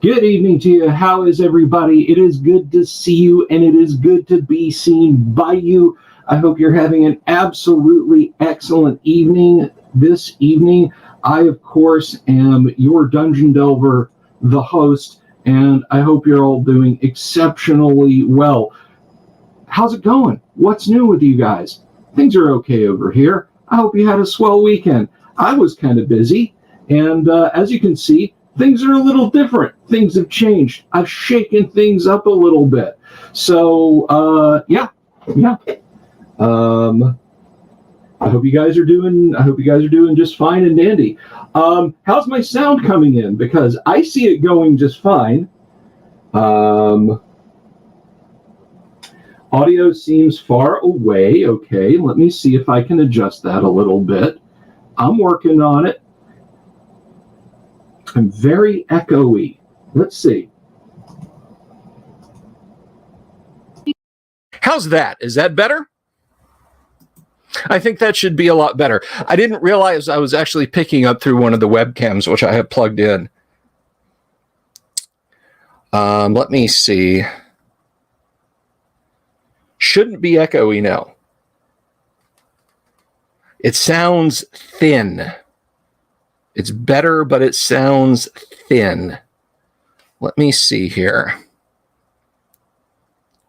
Good evening to you. How is everybody? It is good to see you, and it is good to be seen by you. I hope you're having an absolutely excellent evening this evening. I, of course, am your Dungeon Delver, the host, and I hope you're all doing exceptionally well. How's it going? What's new with you guys? Things are okay over here. I hope you had a swell weekend. I was kind of busy, and as you can see, things are a little different. Things have changed. I've shaken things up a little bit. So, yeah. I hope you guys are doing just fine and dandy. How's my sound coming in? Because I see it going just fine. Audio seems far away. Okay, let me see if I can adjust that a little bit. I'm working on it. I'm very echoey. Let's see. How's that? Is that better? I think that should be a lot better. I didn't realize I was actually picking up through one of the webcams, which I have plugged in. Let me see. Shouldn't be echoey now. It sounds thin. It's better, but it sounds thin. Let me see here.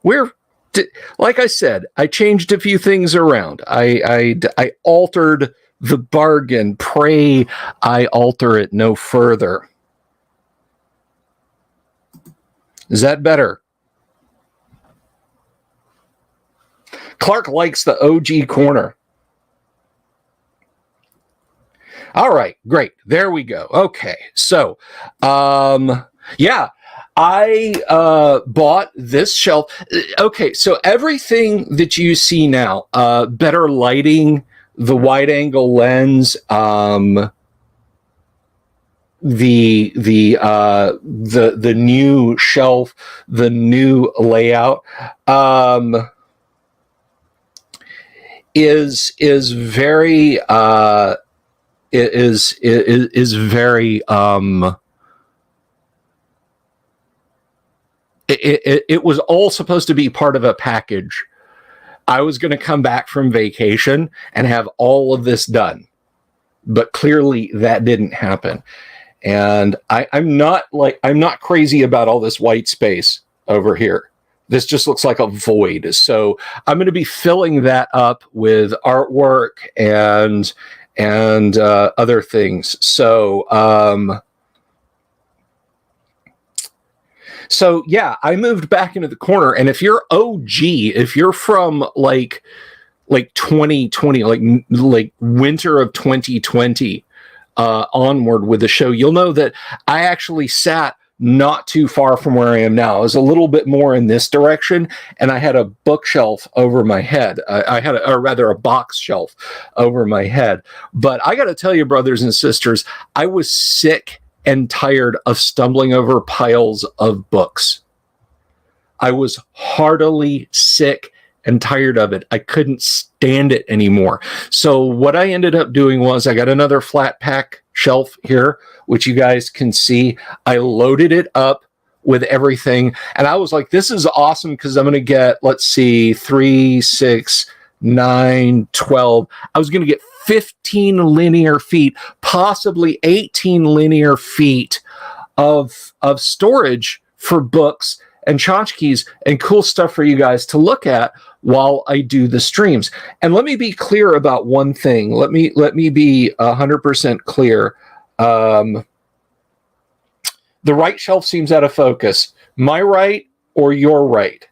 Like I said, I changed a few things around. I altered the bargain. Pray I alter it no further. Is that better? Clark likes the OG corner. All right, great. There we go. Okay, so, yeah, I bought this shelf. Okay, so everything that you see now, better lighting, the wide-angle lens, the new shelf, the new layout, is very is very it was all supposed to be part of a package. I was going to come back from vacation and have all of this done, but clearly that didn't happen. And I'm not crazy about all this white space over here. This just looks like a void. So I'm going to be filling that up with artwork and other things. So yeah, I moved back into the corner. And if you're OG, if you're from like 2020, like winter of 2020 onward with the show, you'll know that I actually sat not too far from where I am now. I was a little bit more in this direction, and I had a bookshelf over my head. I had a box shelf over my head. But I got to tell you, brothers and sisters, I was sick and tired of stumbling over piles of books. I was heartily sick and tired of it. I couldn't stand it anymore. So what I ended up doing was I got another flat pack shelf here, which you guys can see. I loaded it up with everything, and I was like, this is awesome because I'm going to get, let's see, 3, 6, 9, 12. I was going to get 15 linear feet, possibly 18 linear feet of storage for books and tchotchkes and cool stuff for you guys to look at while I do the streams. And let me be clear about one thing. Let me be 100% clear. The right shelf seems out of focus. My right or your right?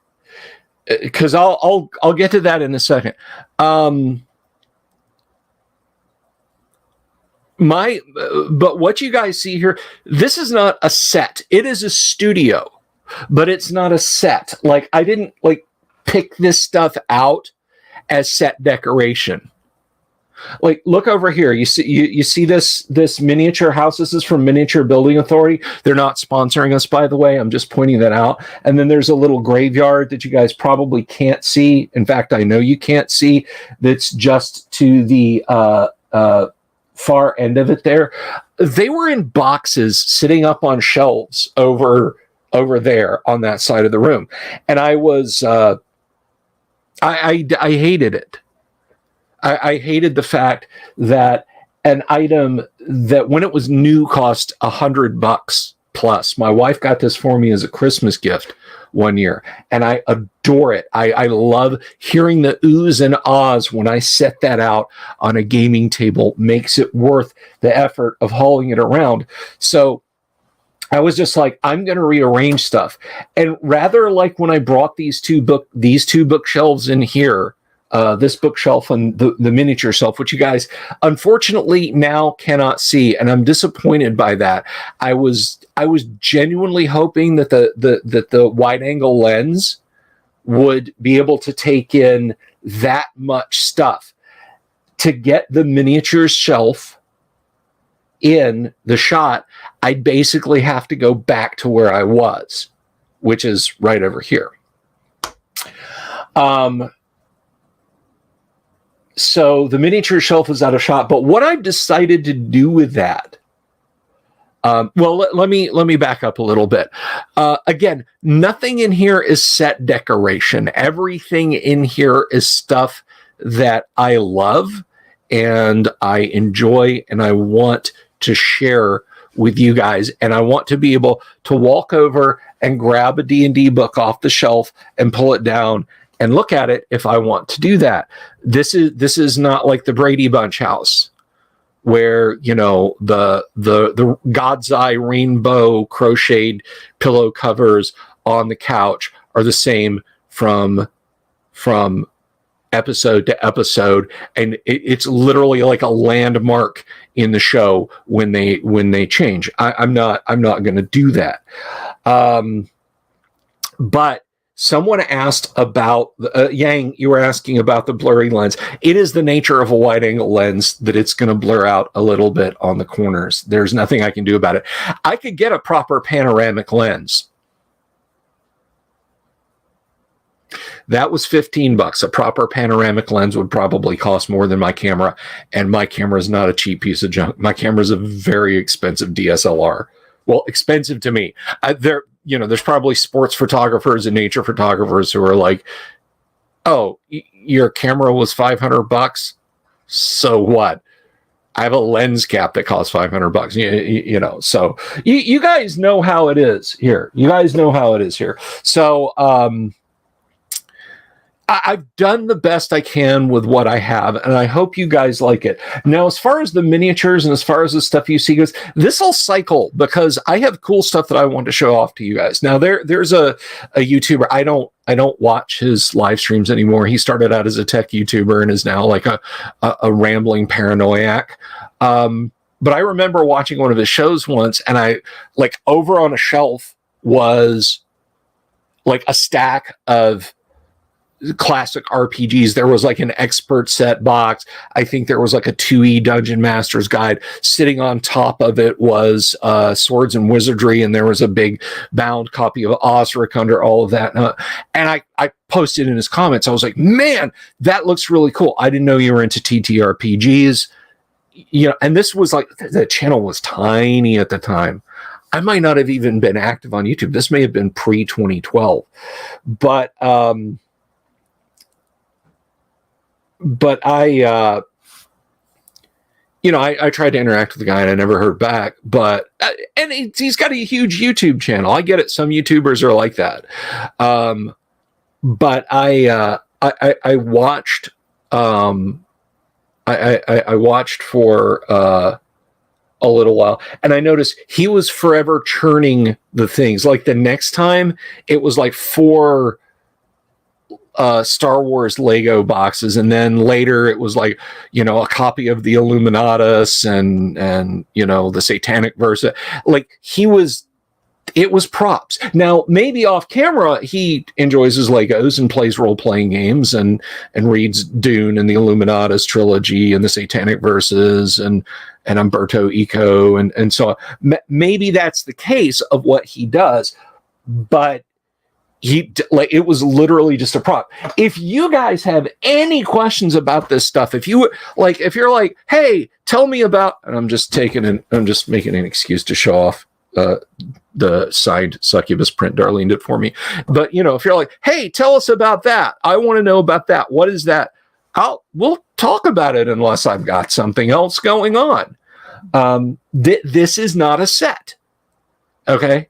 Because I'll get to that in a second. But what you guys see here, this is not a set. It is a studio, but it's not a set. Like, I didn't pick this stuff out as set decoration. Like, look over here. You see this miniature house. This is from Miniature Building Authority. They're not sponsoring us, by the way. I'm just pointing that out. And then there's a little graveyard that you guys probably can't see. In fact, I know you can't see. That's just to the far end of it there. they were in boxes sitting up on shelves over there on that side of the room. And I was, I hated it. I hated the fact that an item that when it was new cost $100 plus. My wife got this for me as a Christmas gift one year, and I adore it. I love hearing the oohs and ahs when I set that out on a gaming table. Makes it worth the effort of hauling it around. So I was just like, I'm going to rearrange stuff. And rather like when I brought these two bookshelves in here, this bookshelf and the miniature shelf, which you guys unfortunately now cannot see, and I'm disappointed by that. I was genuinely hoping that the wide angle lens would be able to take in that much stuff. To get the miniature shelf in the shot, I'd basically have to go back to where I was, which is right over here. So the miniature shelf is out of shot, but what I've decided to do with that, let me back up a little bit. Again, nothing in here is set decoration. Everything in here is stuff that I love and I enjoy and I want to share with you guys. And I want to be able to walk over and grab a D&D book off the shelf and pull it down and look at it if I want to do that. This is not like the Brady Bunch house where, you know, the God's Eye rainbow crocheted pillow covers on the couch are the same from episode to episode, and it's literally like a landmark in the show when they change. I'm not going to do that. But someone asked about Yang. You were asking about the blurry lens. It is the nature of a wide angle lens that it's going to blur out a little bit on the corners. There's nothing I can do about it. I could get a proper panoramic lens. That was $15. A proper panoramic lens would probably cost more than my camera, and my camera is not a cheap piece of junk. My camera is a very expensive DSLR. Well, expensive to me. There's probably sports photographers and nature photographers who are like, "Oh, your camera was $500. So what? I have a lens cap that costs $500. You know, so you guys know how it is here. So, I've done the best I can with what I have, and I hope you guys like it. Now, as far as the miniatures and as far as the stuff you see goes, this will cycle because I have cool stuff that I want to show off to you guys. Now, there's a YouTuber. I don't watch his live streams anymore. He started out as a tech YouTuber and is now like a rambling paranoiac. But I remember watching one of his shows once, and I like over on a shelf was like a stack of classic RPGs. There was like an expert set box. I think there was like a 2E Dungeon Master's Guide. Sitting on top of it was Swords and Wizardry, and there was a big bound copy of Osric under all of that. And I posted in his comments, I was like, man, that looks really cool. I didn't know you were into TTRPGs. You know, and this was like, the channel was tiny at the time. I might not have even been active on YouTube. This may have been pre-2012. But I tried to interact with the guy and I never heard back, but, and he's got a huge YouTube channel. I get it. Some YouTubers are like that. But I watched, I watched for, a little while, and I noticed he was forever churning the things. Like the next time it was like 4 Star Wars Lego boxes, and then later it was like, you know, a copy of the Illuminatus and you know, the Satanic Versa. Like it was props. Now maybe off camera he enjoys his Legos and plays role-playing games and reads Dune and the Illuminatus trilogy and the Satanic Verses and Umberto Eco and so on. Maybe that's the case of what he does, but it was literally just a prop. If you guys have any questions about this stuff, if you're like, hey, tell me about, and I'm just making an excuse to show off the signed succubus print. Darlene did for me. But if you're like, hey, tell us about that, I want to know about that, what is that, we'll talk about it unless I've got something else going on. This is not a set. Okay,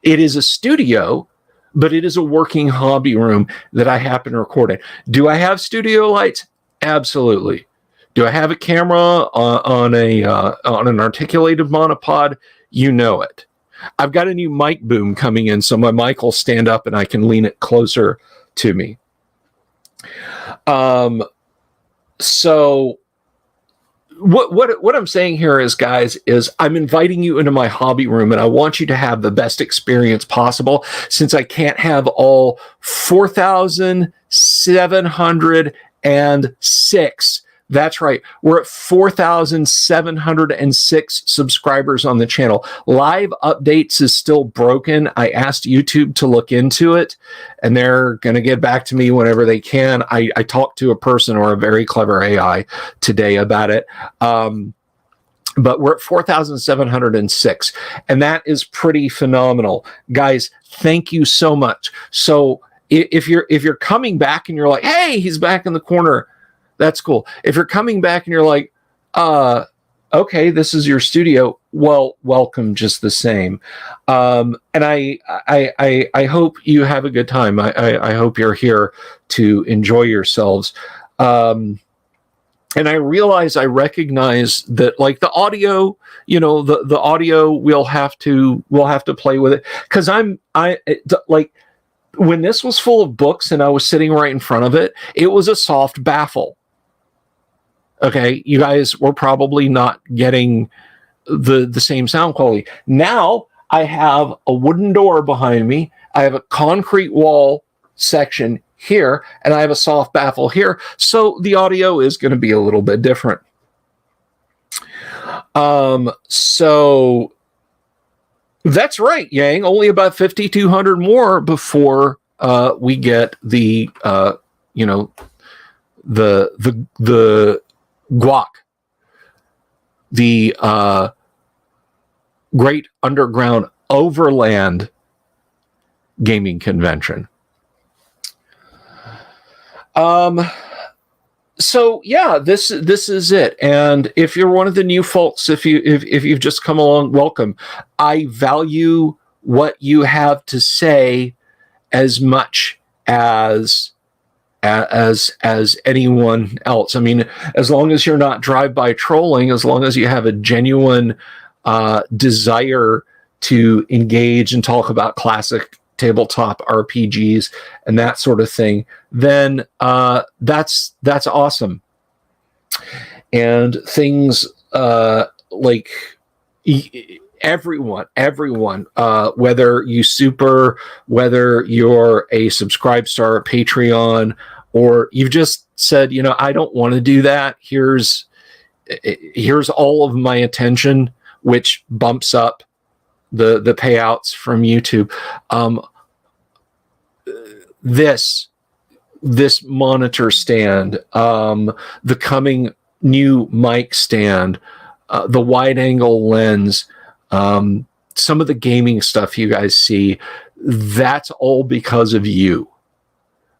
it is a studio, but it is a working hobby room that I happen to record in. Do I have studio lights? Absolutely. Do I have a camera on an articulated monopod? You know it. I've got a new mic boom coming in, so my mic will stand up and I can lean it closer to me. So what I'm saying here is, guys, is I'm inviting you into my hobby room, and I want you to have the best experience possible, since I can't have all 4,706. That's right. We're at 4,706 subscribers on the channel. Live updates is still broken. I asked YouTube to look into it, and they're going to get back to me whenever they can. I talked to a person, or a very clever AI, today about it. But we're at 4,706, and that is pretty phenomenal. Guys, thank you so much. So if you're coming back and you're like, hey, he's back in the corner, that's cool. If you're coming back and you're like, okay, this is your studio, well, welcome just the same. And I hope you have a good time. I hope you're here to enjoy yourselves. And I recognize that, like, the audio, the audio, we'll have to play with it, because when this was full of books and I was sitting right in front of it, it was a soft baffle. Okay, you guys were probably not getting the same sound quality. Now I have a wooden door behind me. I have a concrete wall section here, and I have a soft baffle here. So the audio is going to be a little bit different. So that's right, Yang. Only about 5,200 more before we get the guac, the Great Underground Overland Gaming Convention. So yeah, this is it. And if you're one of the new folks, if you've just come along, welcome. I value what you have to say as much as anyone else. I mean, as long as you're not drive-by trolling, as long as you have a genuine desire to engage and talk about classic tabletop RPGs and that sort of thing, then that's awesome. And things like everyone, whether you're a subscribe star, a Patreon, or you've just said, I don't want to do that. Here's all of my attention, which bumps up the payouts from YouTube. This monitor stand, the coming new mic stand, the wide angle lens, some of the gaming stuff you guys see, that's all because of you.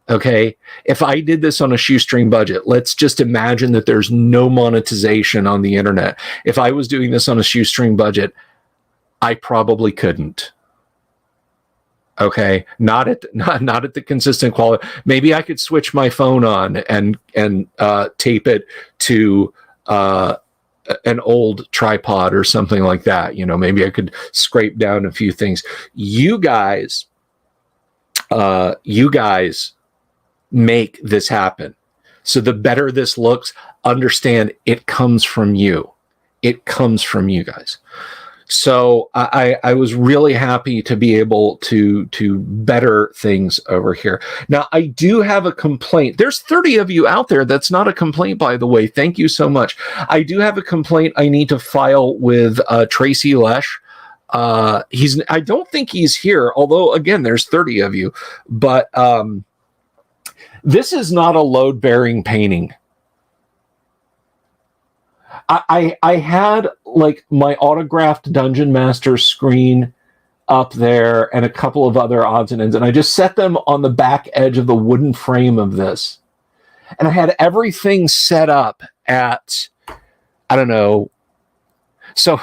Okay. If I did this on a shoestring budget, let's just imagine that there's no monetization on the internet. If I was doing this on a shoestring budget, I probably couldn't. Okay. Not at the consistent quality. Maybe I could switch my phone on and tape it to, an old tripod or something like that. Maybe I could scrape down a few things. You guys make this happen. So the better this looks, understand it comes from you. It comes from you guys. So I was really happy to be able to better things over here. Now, I do have a complaint. There's 30 of you out there. That's not a complaint, by the way. Thank you so much. I do have a complaint I need to file with Tracy Lesh. I don't think he's here, although again, there's 30 of you, but this is not a load-bearing painting. I had like my autographed Dungeon Master screen up there and a couple of other odds and ends, and I just set them on the back edge of the wooden frame of this. And I had everything set up at, I don't know. So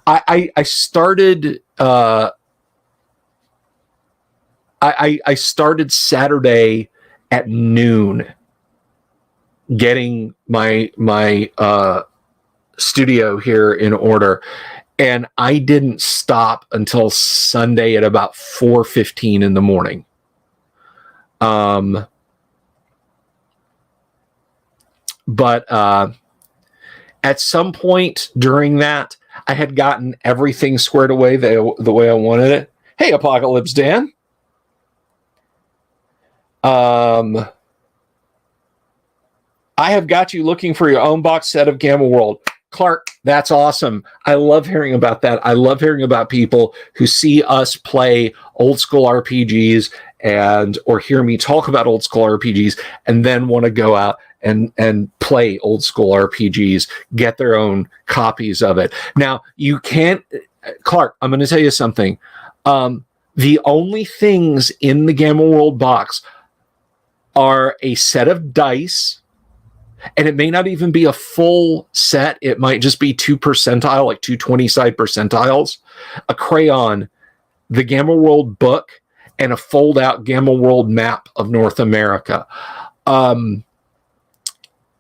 I started I started Saturday at noon getting my studio here in order, and I didn't stop until Sunday at about 4:15 in the morning. But at some point during that, I had gotten everything squared away the way I wanted it. Hey, Apocalypse Dan. I have got you looking for your own box set of Gamma World. Clark, that's awesome. I love hearing about that. I love hearing about people who see us play old school RPGs or hear me talk about old school RPGs and then want to go out and play old school RPGs, get their own copies of it. Now, you can't, Clark, I'm going to tell you something. The only things in the Gamma World box are a set of dice, and it may not even be a full set. It might just be 2 percentile, like 2 20-side percentiles, a crayon, the Gamma World book, and a fold-out Gamma World map of North America.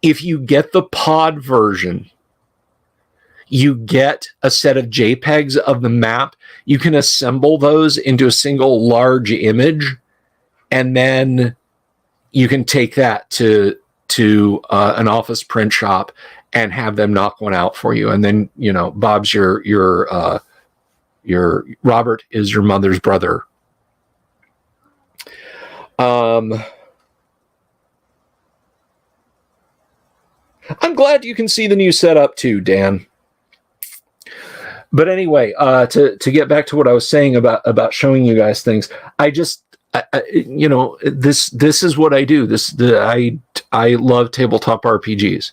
If you get the pod version, you get a set of JPEGs of the map. You can assemble those into a single large image, and then you can take that to an office print shop and have them knock one out for you. And then, you know, Bob's your Robert is your mother's brother. I'm glad you can see the new setup too, Dan. But anyway, to get back to what I was saying about showing you guys things, you know, this is what I do. I love tabletop RPGs,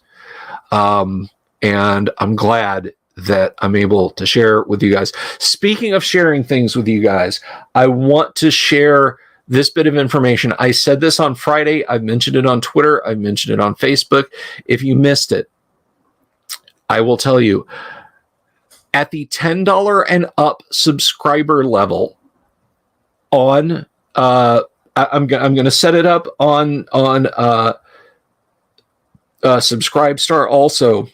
and I'm glad that I'm able to share with you guys. Speaking of sharing things with you guys, I want to share this bit of information. I said this on Friday. I mentioned it on Twitter. I mentioned it on Facebook. If you missed it, I will tell you. At the $10 and up subscriber level, on I'm going to set it up on Subscribestar also,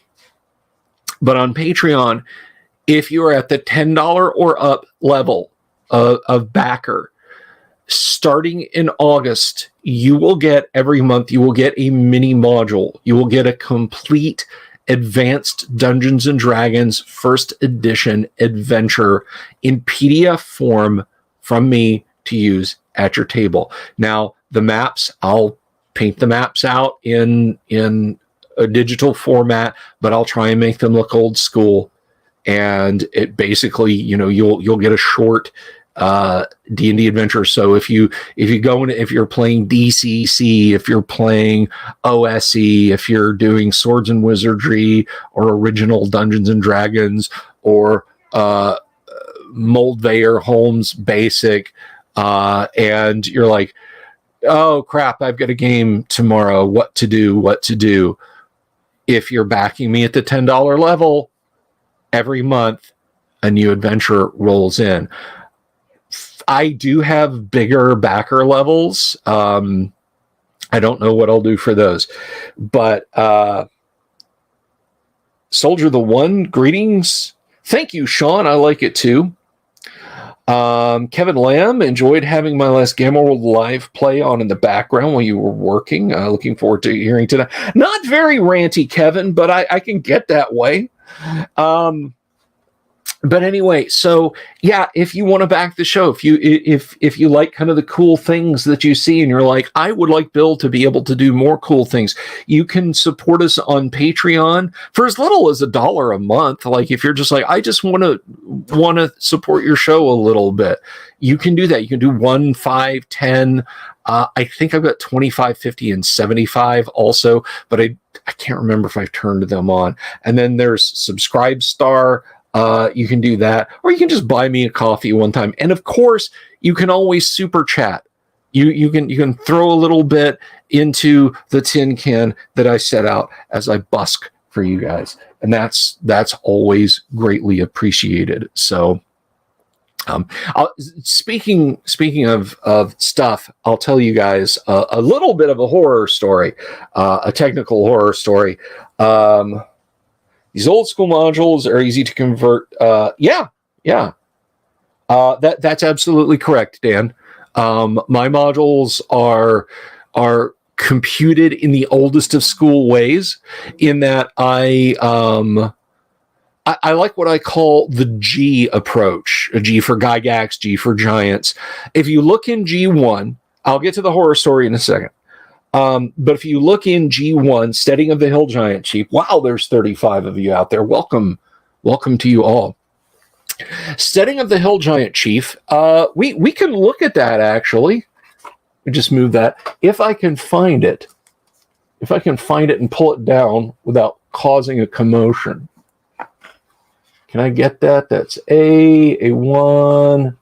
but on Patreon, if you are at the $10 or up level of backer, starting in August, you will get every month, you will get a mini module. You will get a complete Advanced Dungeons and Dragons first edition adventure in PDF form from me to use at your table. Now, the maps, I'll paint the maps out in a digital format, but I'll try and make them look old school. And it basically, you know, you'll get a short D&D adventure. So if you go in, if you're playing DCC, if you're playing OSE, if you're doing Swords and Wizardry or original Dungeons and Dragons or Moldveyor Holmes Basic, and you're like, oh crap, I've got a game tomorrow, what to do. If you're backing me at the $10 level, every month a new adventure rolls in. I do have bigger backer levels. I don't know what I'll do for those, but Soldier the One, greetings. Thank you, Sean. I like it too. Kevin Lamb, enjoyed having my last Gamma World live play on in the background while you were working. Looking forward to hearing tonight. Not very ranty, Kevin, but I can get that way. But anyway, so yeah, if you want to back the show, if you like kind of the cool things that you see and you're like, I would like Bill to be able to do more cool things, you can support us on Patreon for as little as $1 a month. Like if you're just like, I just want to support your show a little bit, you can do that. You can do 1, 5, 10. I think I've got 25, 50, and 75 also, but I can't remember if I've turned them on. And then there's Subscribe Star. You can do that, or you can just buy me a coffee one time. And of course, you can always super chat. You can throw a little bit into the tin can that I set out as I busk for you guys, and that's always greatly appreciated. So, speaking of stuff, I'll tell you guys a little bit of a horror story, a technical horror story. These old school modules are easy to convert. Yeah. That's absolutely correct, Dan. My modules are computed in the oldest of school ways, in that I like what I call the G approach. A G for Gygax, G for Giants. If you look in G1, I'll get to the horror story in a second. But if you look in G1, Steading of the Hill Giant Chief, wow, there's 35 of you out there. Welcome to you all. Steading of the Hill Giant Chief, we can look at that actually. We just move that. If I can find it and pull it down without causing a commotion. Can I get that? That's A1,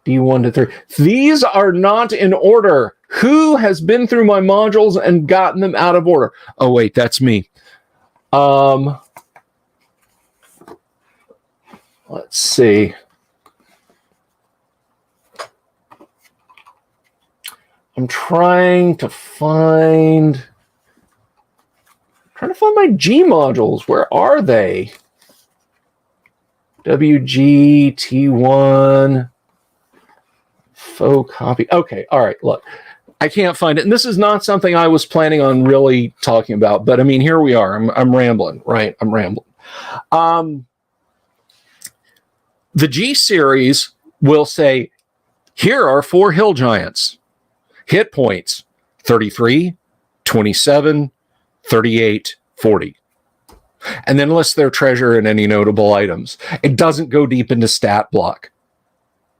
D1 to 3. These are not in order. Who has been through my modules and gotten them out of order? Oh, wait, that's me. Let's see. I'm trying to find my G modules. Where are they? WG, T1, faux copy. Okay, all right, look. I can't find it. And this is not something I was planning on really talking about, but I mean, here we are. I'm rambling, right? I'm rambling. The G series will say, here are 4 hill giants. Hit points, 33, 27, 38, 40. And then lists their treasure and any notable items. It doesn't go deep into stat block.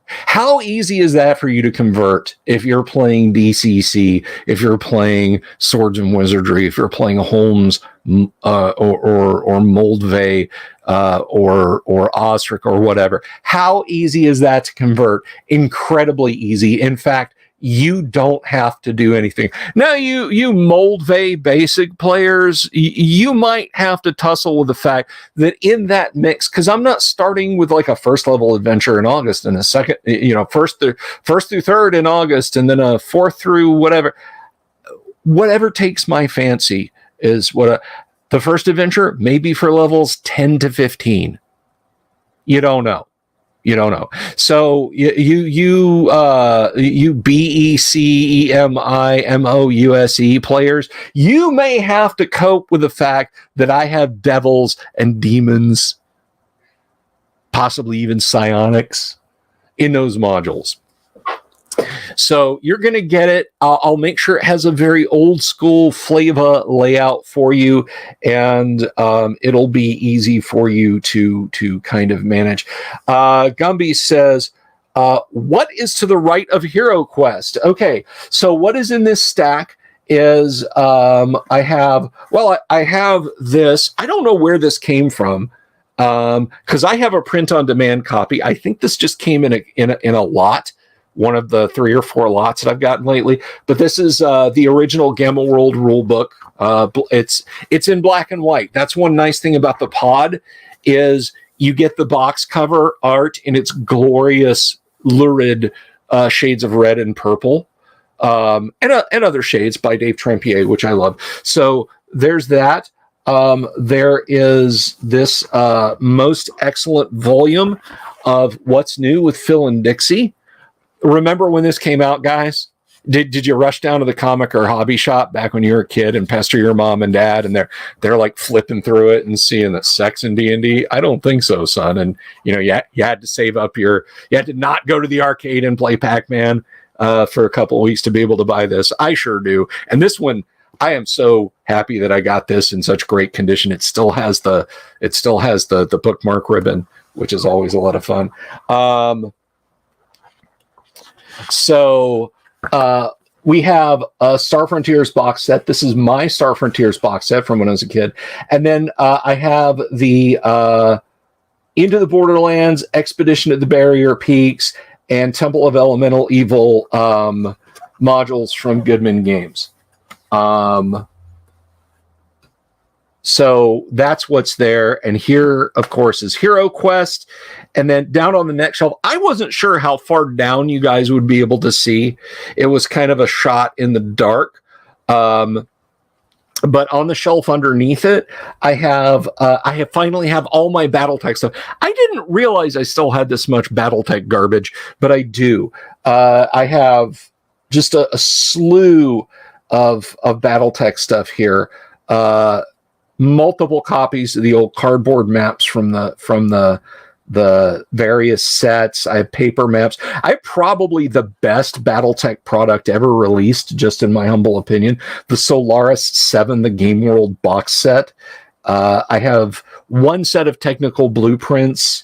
How easy is that for you to convert if you're playing DCC, if you're playing Swords and Wizardry, if you're playing Holmes or Moldvay or Osric or whatever? How easy is that to convert? Incredibly easy. In fact, you don't have to do anything. Now, you Moldvay basic players, you might have to tussle with the fact that in that mix, because I'm not starting with like a first level adventure in August and a second, first through third in August, and then a fourth through whatever takes my fancy is what the first adventure may be for levels 10 to 15. You don't know. So you BECEMIMOUSE players, you may have to cope with the fact that I have devils and demons, possibly even psionics, in those modules. So you're going to get it. I'll make sure it has a very old school flavor layout for you, and it'll be easy for you to kind of manage. Gumby says, what is to the right of Hero Quest? Okay, so what is in this stack is I have this. I don't know where this came from, because I have a print on demand copy. I think this just came in a lot. One of the 3 or 4 lots that I've gotten lately, but this is the original Gamma World rule book. It's in black and white. That's one nice thing about the pod is you get the box cover art in its glorious, lurid shades of red and purple, and other shades by Dave Trampier, which I love. So there's that. There is this most excellent volume of What's New with Phil and Dixie. Remember when this came out, guys? Did you rush down to the comic or hobby shop back when you were a kid and pester your mom and dad, and they're like flipping through it and seeing the sex in D&D? I don't think so, son. And you had to save up you had to not go to the arcade and play Pac-Man for a couple of weeks to be able to buy this. I sure do. And this one, I am so happy that I got this in such great condition. It still has the bookmark ribbon, which is always a lot of fun. So we have a Star Frontiers box set. This is my Star Frontiers box set from when I was a kid. And then I have the Into the Borderlands, Expedition to the Barrier Peaks, and Temple of Elemental Evil modules from Goodman Games. So that's what's there. And here, of course, is Hero Quest. And then down on the next shelf, I wasn't sure how far down you guys would be able to see. It was kind of a shot in the dark. But on the shelf underneath it, I finally have all my BattleTech stuff. I didn't realize I still had this much BattleTech garbage, but I do. I have just a slew of BattleTech stuff here. Multiple copies of the old cardboard maps from the various sets. I have paper maps. I have probably the best BattleTech product ever released, just in my humble opinion. The Solaris 7, the Game World box set. I have one set of technical blueprints.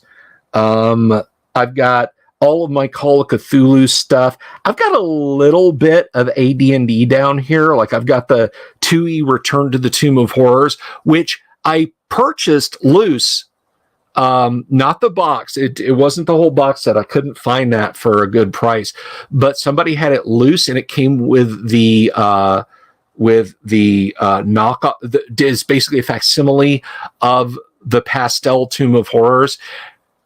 I've got all of my Call of Cthulhu stuff. I've got a little bit of AD&D down here. Like I've got the 2E Return to the Tomb of Horrors, which I purchased loose. Not the box. It wasn't the whole box set. I couldn't find that for a good price, but somebody had it loose, and it came with the knockoff. Is basically a facsimile of the pastel Tomb of Horrors.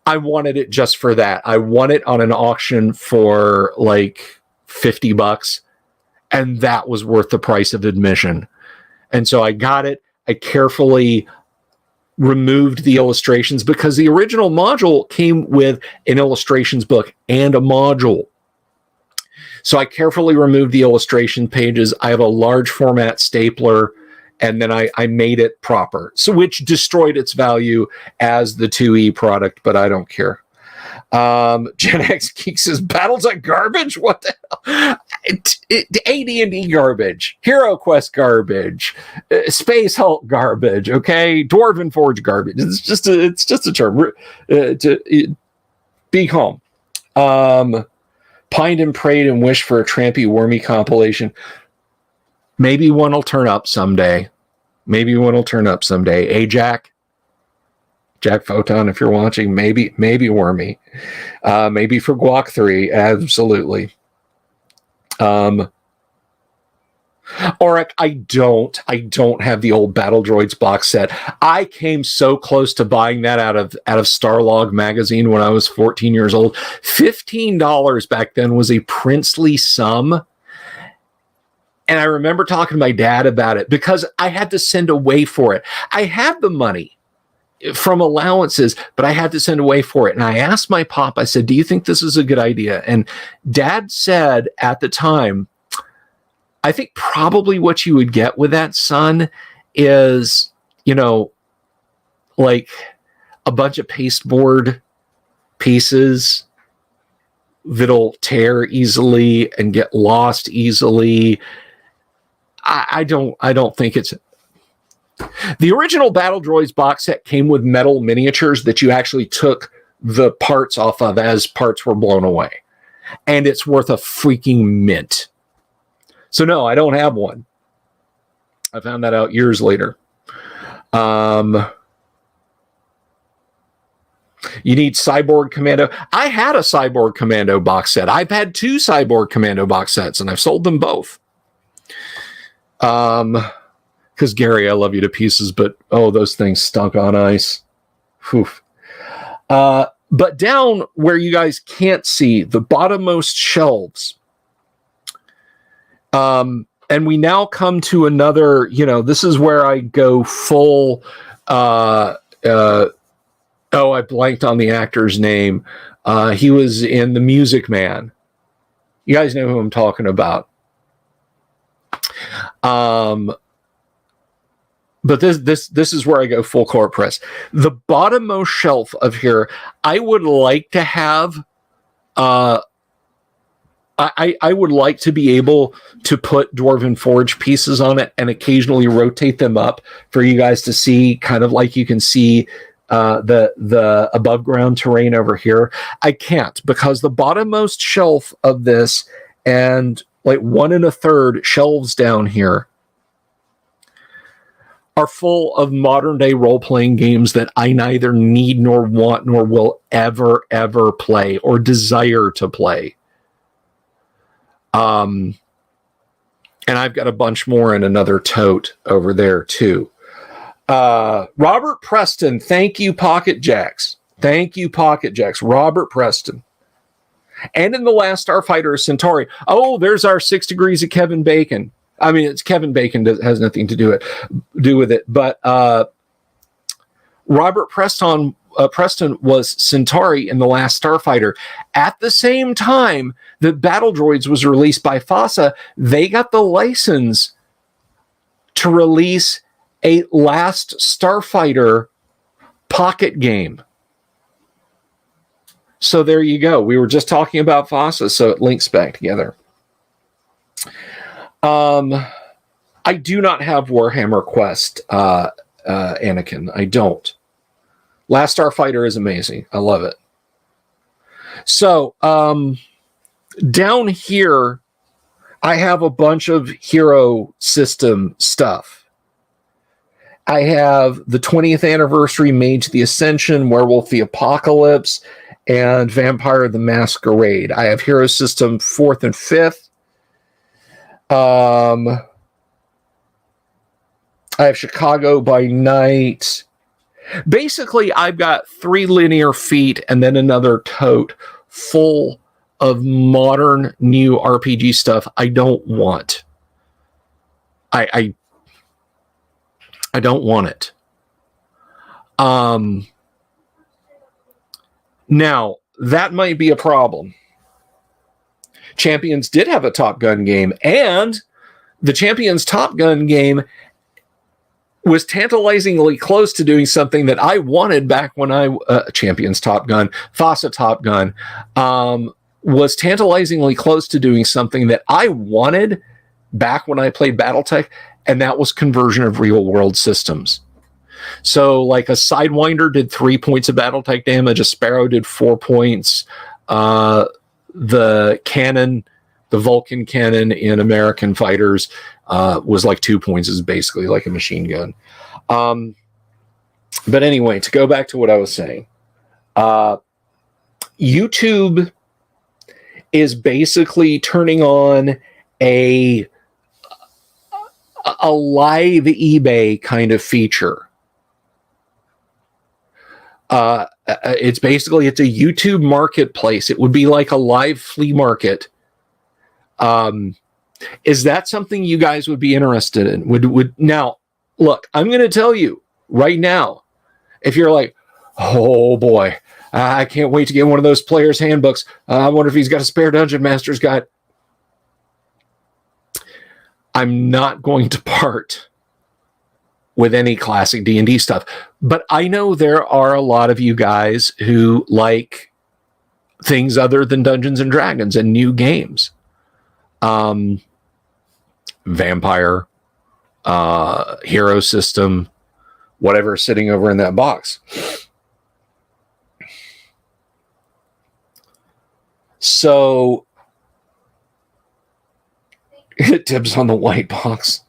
I wanted it just for that. I won it on an auction for like $50, and that was worth the price of admission. And so I got it. I carefully removed the illustrations because the original module came with an illustrations book and a module. So I carefully removed the illustration pages. I have a large format stapler, and then I made it proper, so which destroyed its value as the 2E product, but I don't care. Gen X Geek says, BattleTech garbage? What the hell? AD&D garbage, Hero Quest garbage, Space Hulk garbage, okay? Dwarven Forge garbage. It's just a term. Be calm. Pined and prayed and wished for a Trampy Wormy compilation. Maybe one will turn up someday. Hey, Jack Photon, if you're watching, maybe Wormy. Maybe for Guac 3, absolutely. Or I don't have the old Battle Droids box set. I came so close to buying that out of Starlog magazine when I was 14 years old. $15 back then was a princely sum. And I remember talking to my dad about it because I had to send away for it. I had the money from allowances, but I had to send away for it. And I asked my pop, I said, do you think this is a good idea? And Dad said at the time, I think probably what you would get with that, son, is, like a bunch of pasteboard pieces that'll tear easily and get lost easily. I don't think it's... The original Battle Droids box set came with metal miniatures that you actually took the parts off of as parts were blown away. And it's worth a freaking mint. So no, I don't have one. I found that out years later. You need Cyborg Commando. I had a Cyborg Commando box set. I've had 2 Cyborg Commando box sets, and I've sold them both. Because Gary, I love you to pieces, but those things stunk on ice. Whew. But down where you guys can't see, the bottommost shelves. And we now come to another, this is where I go full, I blanked on the actor's name. He was in The Music Man. You guys know who I'm talking about. But this is where I go full court press. The bottommost shelf of here, I would like to have. I would like to be able to put Dwarven Forge pieces on it and occasionally rotate them up for you guys to see, kind of like you can see the above ground terrain over here. I can't, because the bottommost shelf of this and like 1 1/3 shelves down here are full of modern day role-playing games that I neither need nor want nor will ever play or desire to play. And I've got a bunch more in another tote over there too. Robert Preston, thank you, Pocket Jacks. Thank you, Pocket Jacks. Robert Preston. And in the last Starfighter Centauri. Oh, there's our 6 degrees of Kevin Bacon. I mean, it's Kevin Bacon, has nothing to do with it. But Robert Preston was Centauri in the last Starfighter. At the same time that Battle Droids was released by FASA, they got the license to release a last Starfighter pocket game. So there you go. We were just talking about FASA, so it links back together. I do not have Warhammer Quest, Anakin. I don't. Last Starfighter is amazing. I love it. So, down here, I have a bunch of hero system stuff. I have the 20th anniversary Mage the Ascension, Werewolf the Apocalypse, and Vampire the Masquerade. I have hero system 4th and 5th. I have Chicago by Night. Basically, I've got 3 linear feet and then another tote full of modern new RPG stuff I don't want. I don't want it. Now, that might be a problem. Champions did have a Top Gun game, and the Champions Top Gun game was tantalizingly close to doing something that I wanted back when Champions Top Gun, FASA Top Gun, was tantalizingly close to doing something that I wanted back when I played Battletech, and that was conversion of real world systems. So like a Sidewinder did 3 points of Battletech damage, a Sparrow did 4 points, the cannon, the Vulcan cannon in American fighters was like 2 points, is basically like a machine gun. But anyway, to go back to what I was saying, YouTube is basically turning on a live eBay kind of feature. It's a YouTube marketplace. It would be like a live flea market. Is that something you guys would be interested in? Would now look, I'm going to tell you right now, if you're like, oh boy, I can't wait to get one of those players' handbooks. I wonder if he's got a spare Dungeon Master's guide. I'm not going to part with any classic D&D stuff, but I know there are a lot of you guys who like things other than Dungeons and Dragons and new games. Vampire, hero system, whatever sitting over in that box. So dibs on the white box.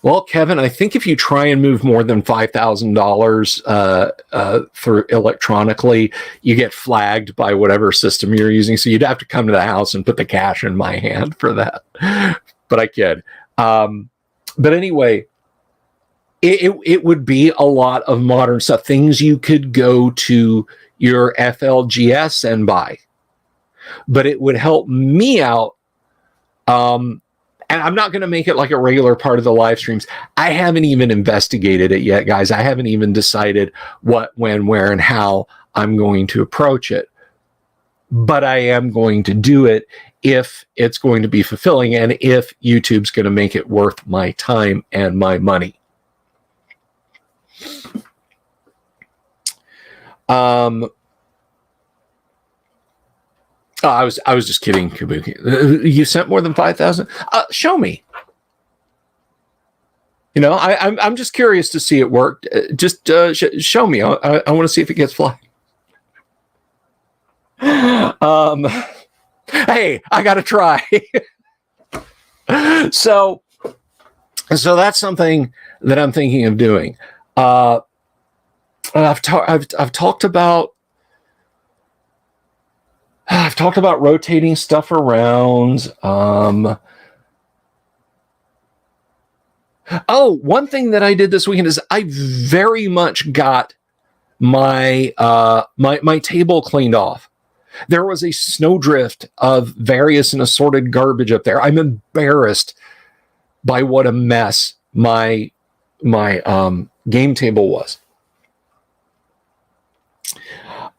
Well, Kevin, I think if you try and move more than $5,000 through electronically, you get flagged by whatever system you're using. So you'd have to come to the house and put the cash in my hand for that. But I kid. But anyway, it would be a lot of modern stuff. Things you could go to your FLGS and buy. But it would help me out. And I'm not going to make it like a regular part of the live streams. I haven't even investigated it yet, guys. I haven't even decided what, when, where, and how I'm going to approach it. but I am going to do it if it's going to be fulfilling and if YouTube's going to make it worth my time and my money. I was just kidding, Kabuki. You sent more than 5,000? Show me. You know, I'm just curious to see it work. Just show me. I want to see if it gets fly. Hey, I got to try. So that's something that I'm thinking of doing. I've talked about rotating stuff around. One thing that I did this weekend is I very much got my my table cleaned off. There was a snowdrift of various and assorted garbage up there. I'm embarrassed by what a mess my game table was.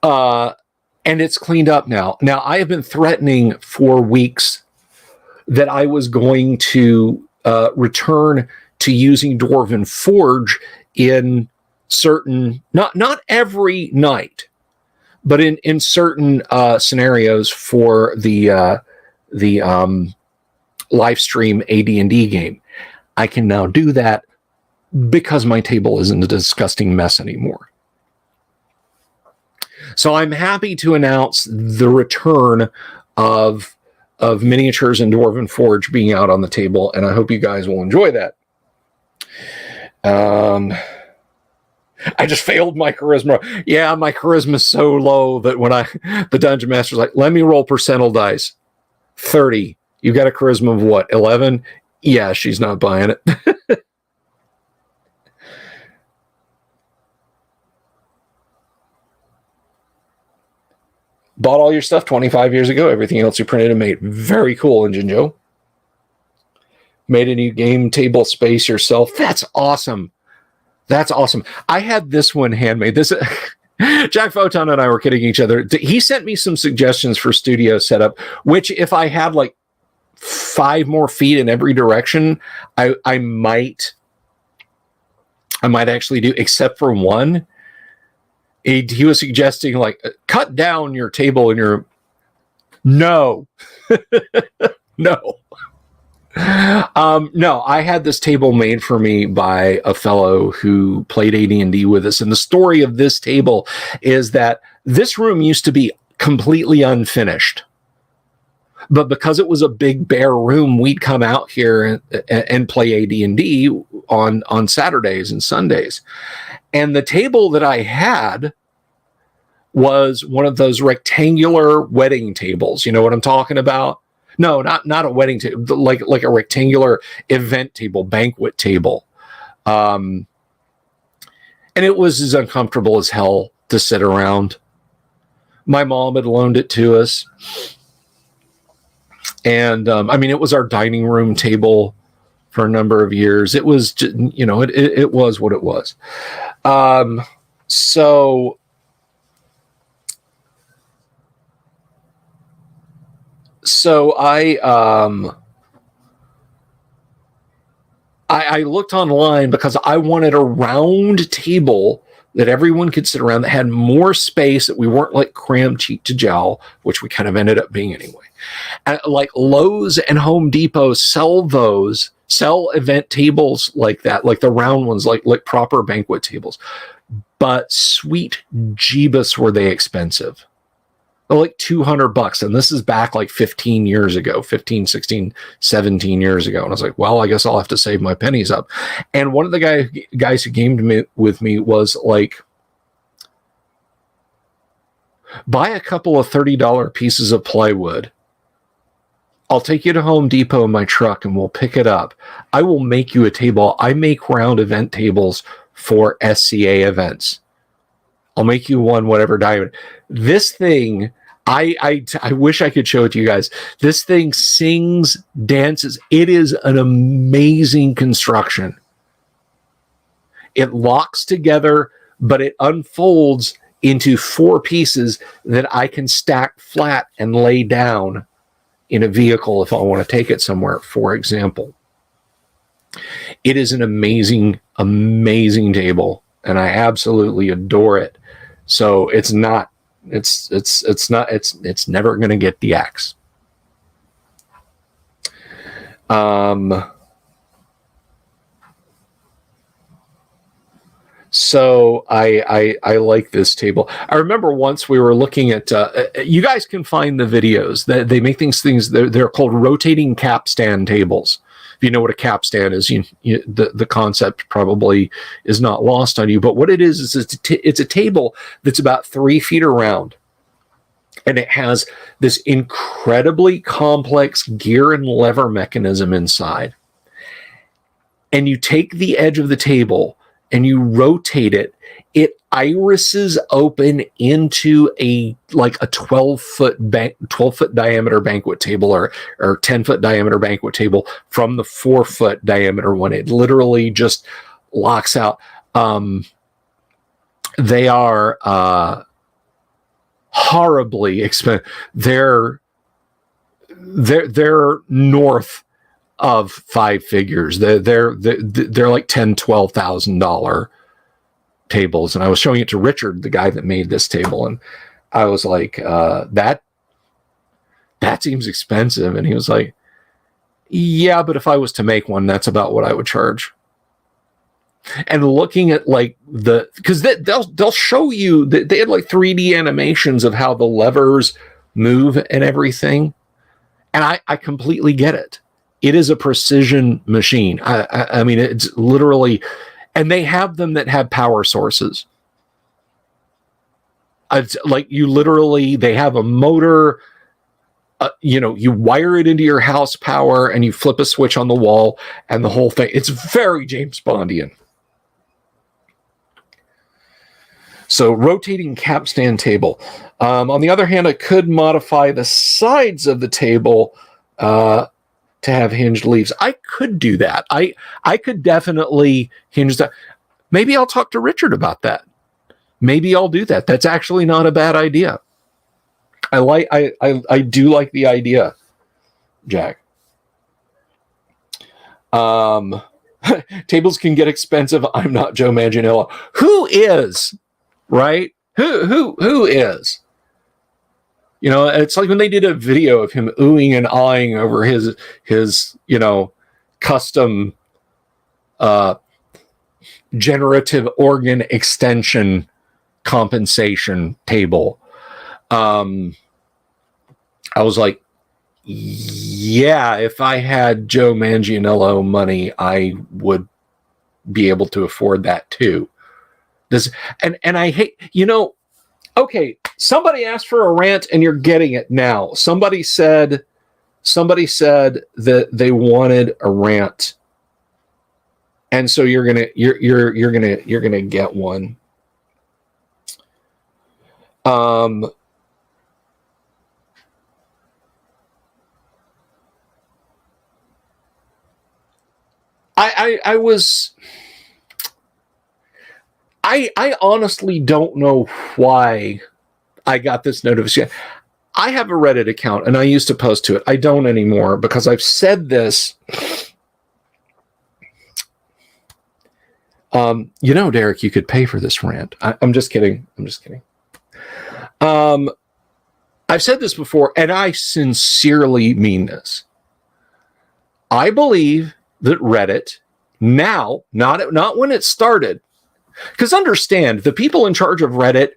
And it's cleaned up now. Now, I have been threatening for weeks that I was going to return to using Dwarven Forge in certain, not every night, but in certain scenarios for the live stream AD&D game. I can now do that because my table isn't a disgusting mess anymore. So I'm happy to announce the return of miniatures and Dwarven Forge being out on the table, and I hope you guys will enjoy that. I just failed my charisma. Yeah, my charisma is so low that when the dungeon master's like, let me roll percentile dice. 30. You got a charisma of what? 11? Yeah, she's not buying it. Bought all your stuff 25 years ago. Everything else you printed and made. Very cool, Engine Joe. Made a new game table space yourself. That's awesome. That's awesome. I had this one handmade. This Jack Photon and I were kidding each other. He sent me some suggestions for studio setup, which if I had like 5 more feet in every direction, I might actually do, except for one. He was suggesting like cut down your table and your no. No. No, I had this table made for me by a fellow who played AD&D with us. And the story of this table is that this room used to be completely unfinished. But because it was a big bare room, we'd come out here and play AD&D on Saturdays and Sundays. And the table that I had was one of those rectangular wedding tables. You know what I'm talking about? No, not a wedding table, like a rectangular event table, banquet table. And it was as uncomfortable as hell to sit around. My mom had loaned it to us. And I mean, it was our dining room table for a number of years. It was, it was what it was. So I looked online because I wanted a round table that everyone could sit around that had more space, that we weren't like crammed cheek to jowl, which we kind of ended up being anyway. And like Lowe's and Home Depot sell event tables like that, like the round ones, like proper banquet tables. But sweet Jeebus were they expensive. They're like $200. And this is back like 15 years ago, 15, 16, 17 years ago. And I was like, well, I guess I'll have to save my pennies up. And one of the guys who came with me was like, buy a couple of $30 pieces of plywood. I'll take you to Home Depot in my truck and we'll pick it up. I will make you a table. I make round event tables for SCA events. I'll make you one, whatever diamond. This thing, I wish I could show it to you guys. This thing sings, dances. It is an amazing construction. It locks together, but it unfolds into 4 pieces that I can stack flat and lay down in a vehicle if I want to take it somewhere, for example. It is an amazing, amazing table, and I absolutely adore it. So it's never going to get the axe. So I like this table. I remember once we were looking at, you guys can find the videos that they make things, they're called rotating capstan tables. If you know what a capstan is, the concept probably is not lost on you. But what it is it's a table that's about 3 feet around. And it has this incredibly complex gear and lever mechanism inside. And you take the edge of the table and you rotate it, it irises open into a 12-foot diameter banquet table or 10-foot diameter banquet table from the 4-foot diameter one. It literally just locks out. They are horribly expensive. They're north of 5 figures. They're like $10,000-$12,000 tables. And I was showing it to Richard, the guy that made this table, and I was like, that seems expensive. And he was like, yeah, but if I was to make one, that's about what I would charge. And looking at because they'll show you that they had 3D animations of how the levers move and everything. And I completely get it. It is a precision machine. I mean, it's literally, and they have them that have power sources. It's like they have a motor, you wire it into your house power and you flip a switch on the wall and the whole thing. It's very James Bondian. So rotating capstan table. On the other hand, I could modify the sides of the table to have hinged leaves. I could do that. I could definitely hinge that. Maybe I'll talk to Richard about that. Maybe I'll do that. That's actually not a bad idea. I do like the idea, Jack. Tables can get expensive. I'm not Joe Manganiello. Who is? Right? Who is? It's like when they did a video of him oohing and aahing over his custom generative organ extension compensation table. I was like, yeah, if I had Joe Manganiello money, I would be able to afford that too. And I hate, okay, somebody asked for a rant and you're getting it now. Somebody said that they wanted a rant. And so you're going to get one. I honestly don't know why I got this notification. I have a Reddit account and I used to post to it. I don't anymore because I've said this. Derek, you could pay for this rant. I'm just kidding. I've said this before and I sincerely mean this. I believe that Reddit now, not when it started, because understand, the people in charge of Reddit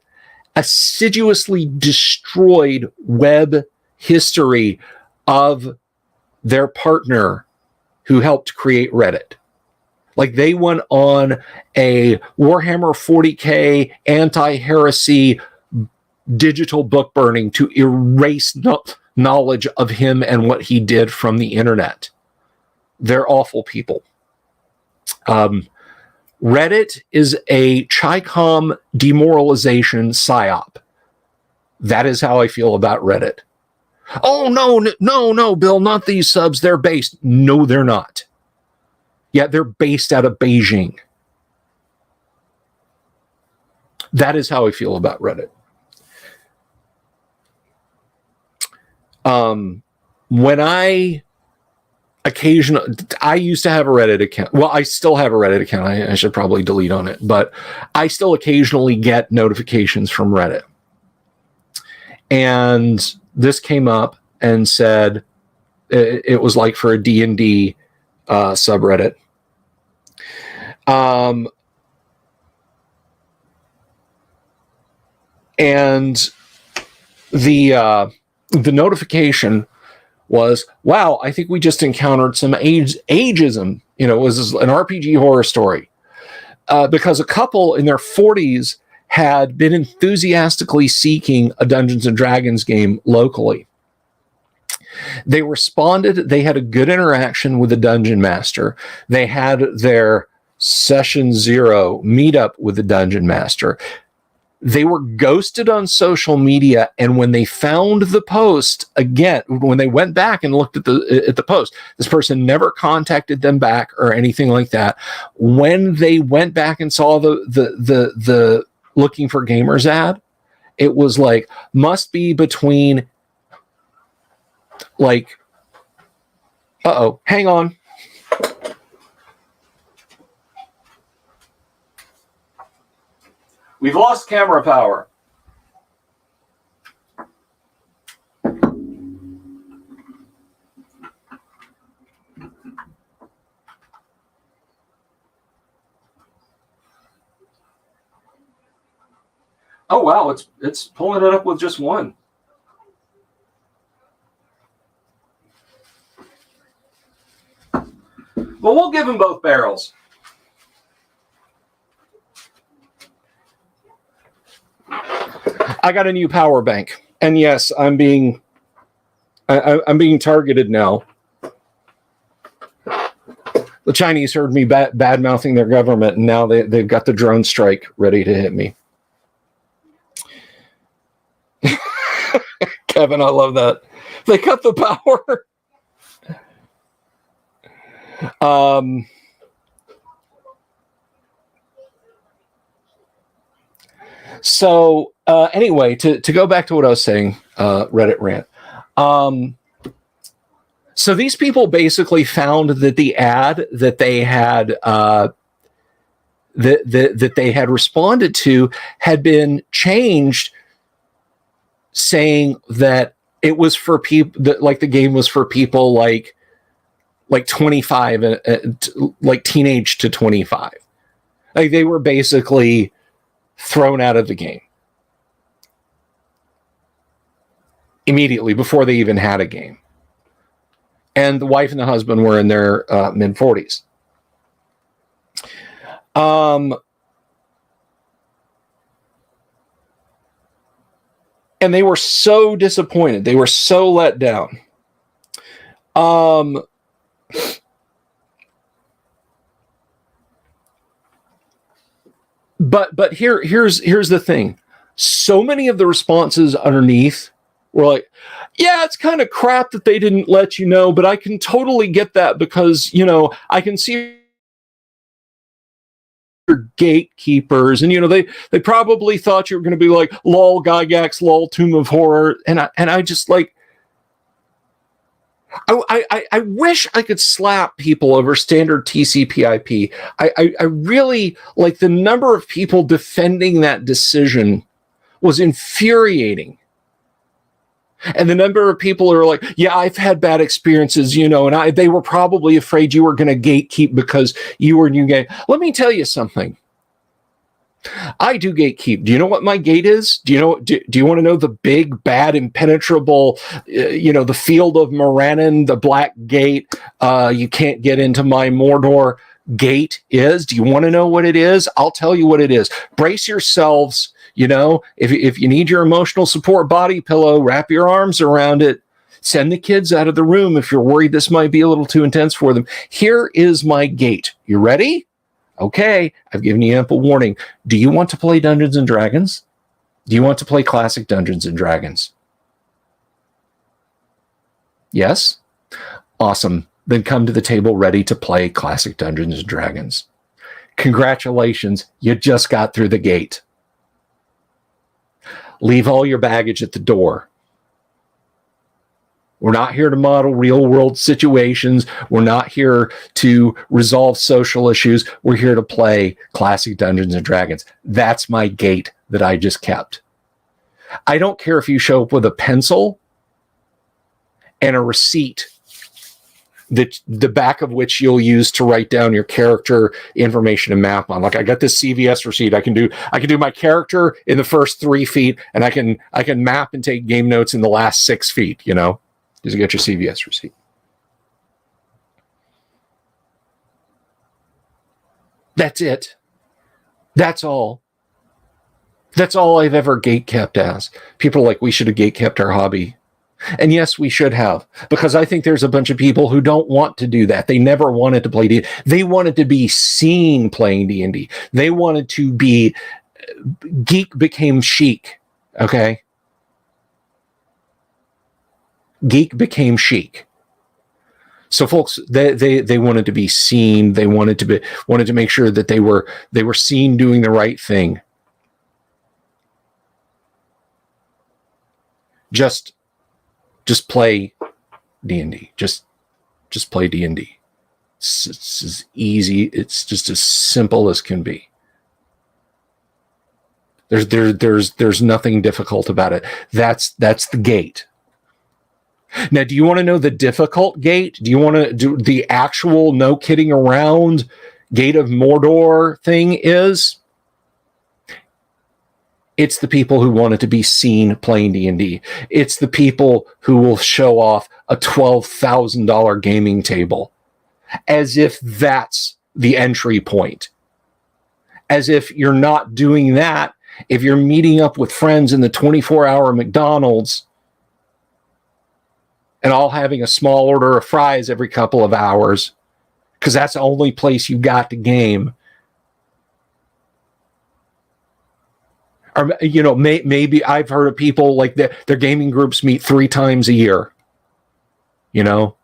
assiduously destroyed web history of their partner who helped create Reddit. Like they went on a Warhammer 40K anti-heresy digital book burning to erase knowledge of him and what he did from the internet. They're awful people. Reddit is a Chi-Com demoralization psyop. That is how I feel about Reddit. Oh, no, Bill, not these subs. They're based. No, they're not. Yeah, they're based out of Beijing. That is how I feel about Reddit. When I used to have a Reddit account. Well, I still have a Reddit account. I should probably delete on it, but I still occasionally get notifications from Reddit. And this came up and said it was like for a D&D subreddit. And the notification was, wow, I think we just encountered some ageism. You know, it was an RPG horror story. Because a couple in their 40s had been enthusiastically seeking a Dungeons and Dragons game locally. They responded. They had a good interaction with the dungeon master. They had their session 0 meetup with the dungeon master. They were ghosted on social media, and when they found the post again, when they went back and looked at the post, this person never contacted them back or anything like that. When they went back and saw the looking for gamers ad, it was like, must be between like, hang on. We've lost camera power. Oh wow, it's pulling it up with just one. Well, we'll give them both barrels. I got a new power bank, and yes, I'm being targeted now. The Chinese heard me bad mouthing their government, and now they've got the drone strike ready to hit me. Kevin, I love that. They cut the power. So anyway, to go back to what I was saying, Reddit rant. So these people basically found that the ad that they had that they had responded to had been changed, saying that it was for people that, like, the game was for people like 25, like teenage to 25. Like, they were basically thrown out of the game immediately before they even had a game. And the wife and the husband were in their mid 40s. And they were so disappointed. They were so let down. But here's the thing. So many of the responses underneath were like, yeah, it's kind of crap that they didn't let you know, but I can totally get that because, you know, I can see your gatekeepers, and, you know, they probably thought you were going to be like, lol, Gygax, lol, Tomb of Horror. And I just, like, I wish I could slap people over standard TCP/IP. I really, like, the number of people defending that decision was infuriating. And the number of people who are like, yeah, I've had bad experiences, you know, and they were probably afraid you were going to gatekeep because you were new game. Let me tell you something. I do gatekeep. Do you know what my gate is? Do you know? Do you want to know the big, bad, impenetrable, you know, the field of Morannon, the black gate? You can't get into my Mordor gate is? Do you want to know what it is? I'll tell you what it is. Brace yourselves. You know, if you need your emotional support body pillow, wrap your arms around it. Send the kids out of the room if you're worried this might be a little too intense for them. Here is my gate. You ready? Okay, I've given you ample warning. Do you want to play Dungeons and Dragons? Do you want to play classic Dungeons and Dragons? Yes? Awesome. Then come to the table ready to play classic Dungeons and Dragons. Congratulations, you just got through the gate. Leave all your baggage at the door. We're not here to model real world situations. We're not here to resolve social issues. We're here to play classic Dungeons and Dragons. That's my gate that I just kept. I don't care if you show up with a pencil and a receipt, that the back of which you'll use to write down your character information and map on. Like, I got this CVS receipt. I can do my character in the first 3 feet, and I can map and take game notes in the last 6 feet, you know? Just get your CVS receipt. That's it. That's all. That's all I've ever gatekept as. People are like, we should have gatekept our hobby. And yes, we should have, because I think there's a bunch of people who don't want to do that. They never wanted to play D&D. They wanted to be seen playing D&D. They wanted to be, geek became chic, okay? Geek became chic. So folks, they wanted to be seen. They wanted to make sure that they were seen doing the right thing. Just play D&D. Just play D&D. It's as easy. It's just as simple as can be. There's nothing difficult about it. That's the gate. Now, do you want to know the difficult gate? Do you want to do the actual no kidding around gate of Mordor thing? It's the people who wanted to be seen playing D&D. It's the people who will show off a $12,000 gaming table as if that's the entry point. As if you're not doing that if you're meeting up with friends in the 24-hour McDonald's and all having a small order of fries every couple of hours, because that's the only place you got to game. Or, you know, maybe I've heard of people like their gaming groups meet 3 times a year, you know,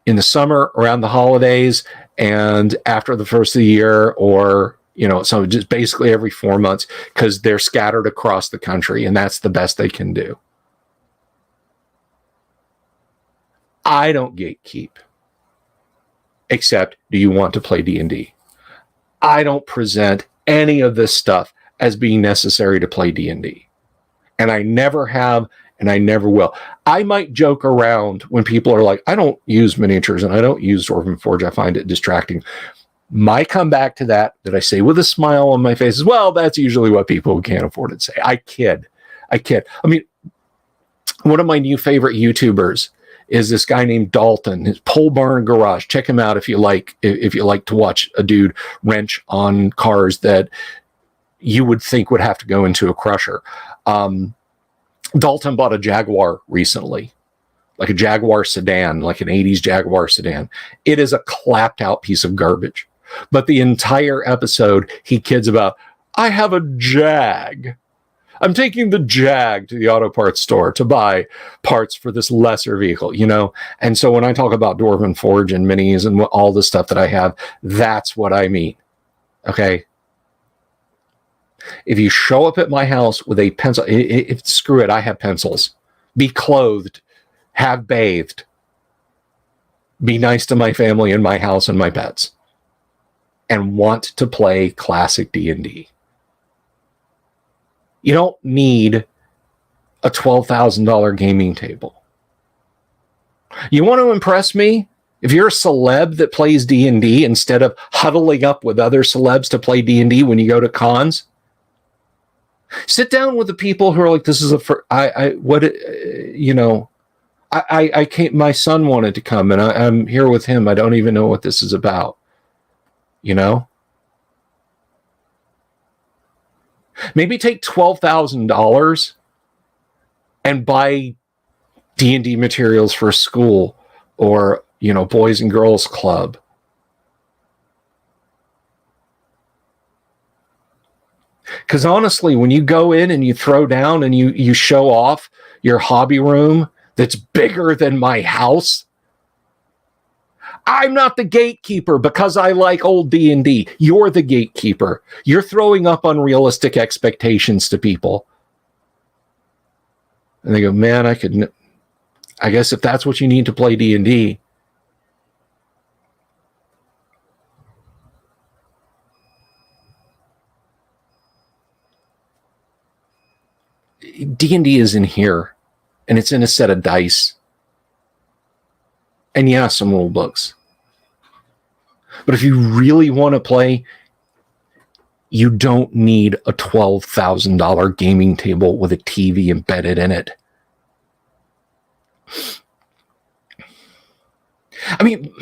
in the summer, around the holidays, and after the first of the year, or, you know, so just basically every 4 months, because they're scattered across the country, and that's the best they can do. I don't gatekeep, except, do you want to play D&D? I don't present any of this stuff as being necessary to play D&D. And I never have, and I never will. I might joke around when people are like, I don't use miniatures and I don't use Dwarven Forge. I find it distracting. My comeback to that I say with a smile on my face is, well, that's usually what people who can't afford it say. I kid. I mean, one of my new favorite YouTubers is this guy named Dalton, his Pole Barn Garage. Check him out if you like to watch a dude wrench on cars that you would think would have to go into a crusher. Dalton bought a Jaguar recently, like a Jaguar sedan, like an 80s Jaguar sedan. It is a clapped out piece of garbage. But the entire episode, he kids about, I have a Jag. I'm taking the Jag to the auto parts store to buy parts for this lesser vehicle, you know? And so when I talk about Dwarven Forge and minis and all the stuff that I have, that's what I mean. Okay? If you show up at my house with a pencil, screw it, I have pencils. Be clothed, have bathed, be nice to my family and my house and my pets, and want to play classic D&D. You don't need a $12,000 gaming table. You want to impress me? If you're a celeb that plays D&D instead of huddling up with other celebs to play D&D when you go to cons, sit down with the people who are like, this is I can't, my son wanted to come and I'm here with him. I don't even know what this is about, you know? Maybe take $12,000 and buy D&D materials for school or, you know, Boys and Girls Club. Because honestly, when you go in and you throw down and you show off your hobby room that's bigger than my house, I'm not the gatekeeper because I like old D&D. You're the gatekeeper. You're throwing up unrealistic expectations to people. And they go, man, I guess if that's what you need to play D&D. D&D is in here, and it's in a set of dice. And yeah, some rule books. But if you really want to play, you don't need a $12,000 gaming table with a TV embedded in it. I mean,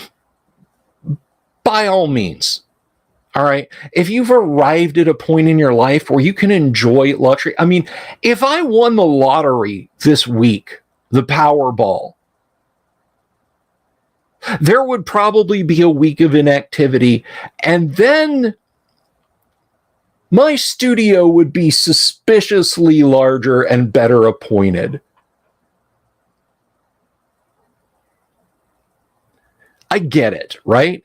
by all means, all right, if you've arrived at a point in your life where you can enjoy luxury, I mean, if I won the lottery this week, the Powerball, there would probably be a week of inactivity, and then my studio would be suspiciously larger and better appointed. I get it, right?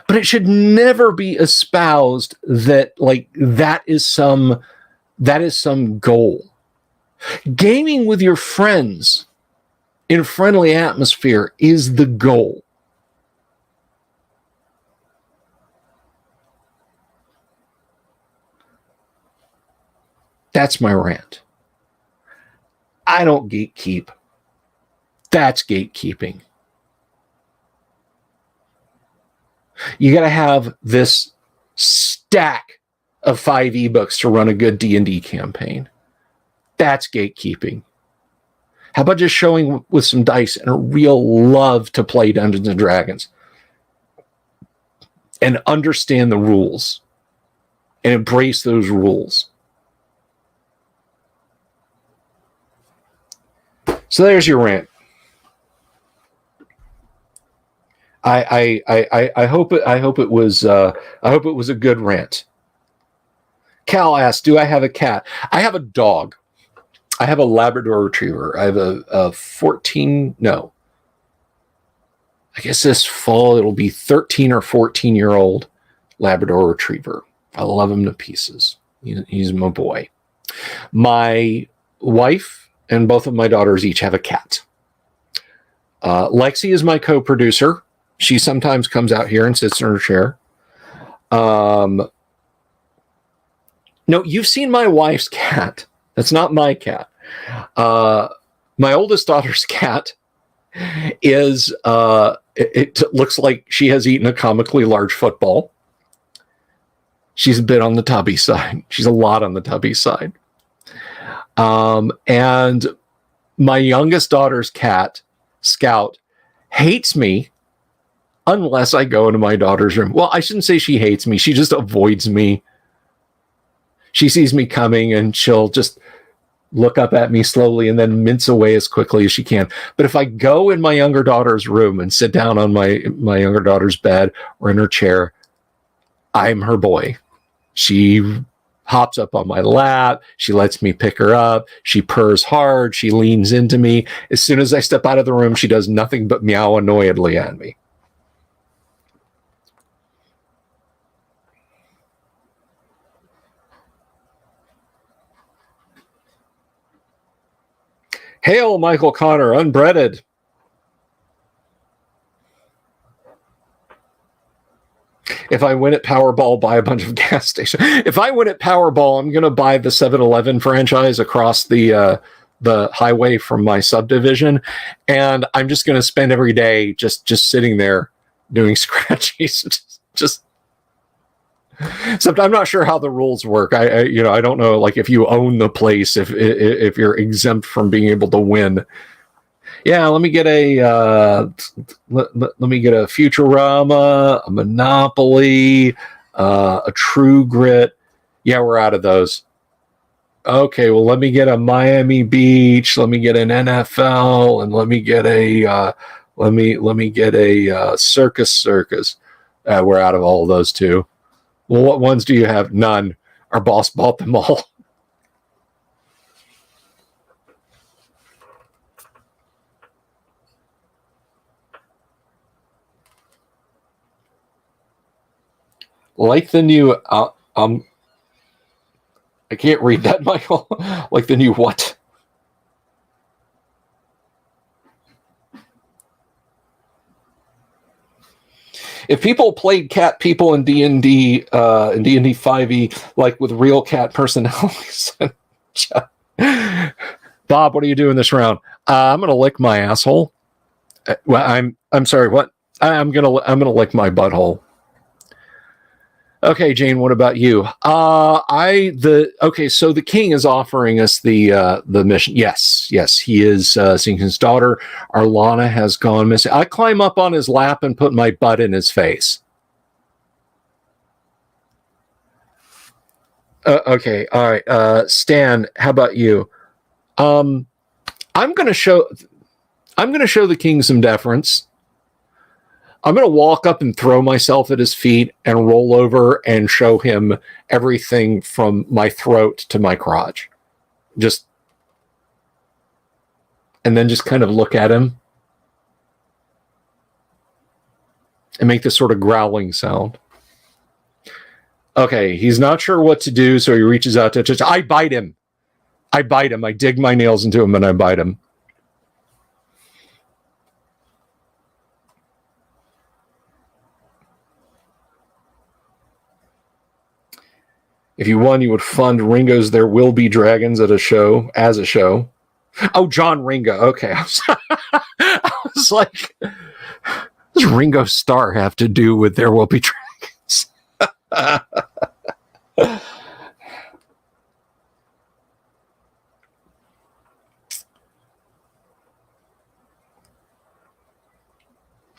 But it should never be espoused that like that is some goal. Gaming with your friends in a friendly atmosphere is the goal. That's my rant. I don't gatekeep. That's gatekeeping. You got to have this stack of 5 ebooks to run a good D&D campaign. That's gatekeeping. How about just showing with some dice and a real love to play Dungeons and Dragons and understand the rules and embrace those rules? So there's your rant. I hope it was a good rant. Cal asked, "Do I have a cat?" I have a dog. I have a Labrador Retriever. I have a 14. No, I guess this fall it'll be 13 or 14-year-old Labrador Retriever. I love him to pieces. He's my boy. My wife and both of my daughters each have a cat. Lexi is my co-producer. She sometimes comes out here and sits in her chair. No, you've seen my wife's cat. That's not my cat. My oldest daughter's cat is, it looks like she has eaten a comically large football. She's a bit on the tubby side. She's a lot on the tubby side. And my youngest daughter's cat, Scout, hates me unless I go into my daughter's room. Well, I shouldn't say she hates me. She just avoids me. She sees me coming and she'll just look up at me slowly and then mince away as quickly as she can. But if I go in my younger daughter's room and sit down on my younger daughter's bed or in her chair, I'm her boy. She hops up on my lap. She lets me pick her up. She purrs hard. She leans into me. As soon as I step out of the room, she does nothing but meow annoyedly at me. Hail, Michael Connor, unbreaded. If I win at Powerball, buy a bunch of gas stations. If I win at Powerball, I'm going to buy the 7-Eleven franchise across the highway from my subdivision, and I'm just going to spend every day just sitting there doing scratchies. just. Except I'm not sure how the rules work. I don't know, like if you own the place, if you're exempt from being able to win. Yeah, let me get a Futurama, a Monopoly, a True Grit. Yeah, we're out of those. Okay, well, let me get a Miami Beach. Let me get an NFL, and let me get a Circus. We're out of all of those too. Well, what ones do you have? None. Our boss bought them all. Like the new, I can't read that, Michael. Like the new what? If people played cat people in D&D 5e, like with real cat personalities, Bob, what are you doing this round? I'm gonna lick my asshole. Well, I'm sorry. What? I'm gonna lick my butthole. Okay, Jane. What about you? Okay. So the king is offering us the mission. Yes, he is seeing his daughter. Arlana has gone missing. I climb up on his lap and put my butt in his face. Okay. All right. Stan, how about you? I'm gonna show the king some deference. I'm going to walk up and throw myself at his feet and roll over and show him everything from my throat to my crotch. And then just kind of look at him and make this sort of growling sound. Okay, he's not sure what to do, so he reaches out to touch. I bite him. I dig my nails into him and I bite him. If you won, you would fund Ringo's There Will Be Dragons as a show. Oh, John Ringo. Okay. I was like, what does Ringo Starr have to do with There Will Be Dragons?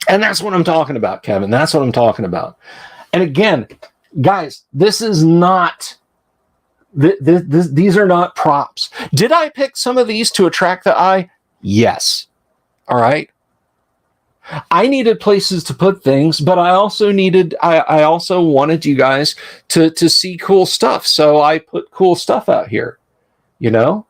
And that's what I'm talking about, Kevin. That's what I'm talking about. And again, guys, this is not. These are not props. Did I pick some of these to attract the eye? Yes. All right. I needed places to put things, but I also wanted you guys to see cool stuff. So I put cool stuff out here, you know?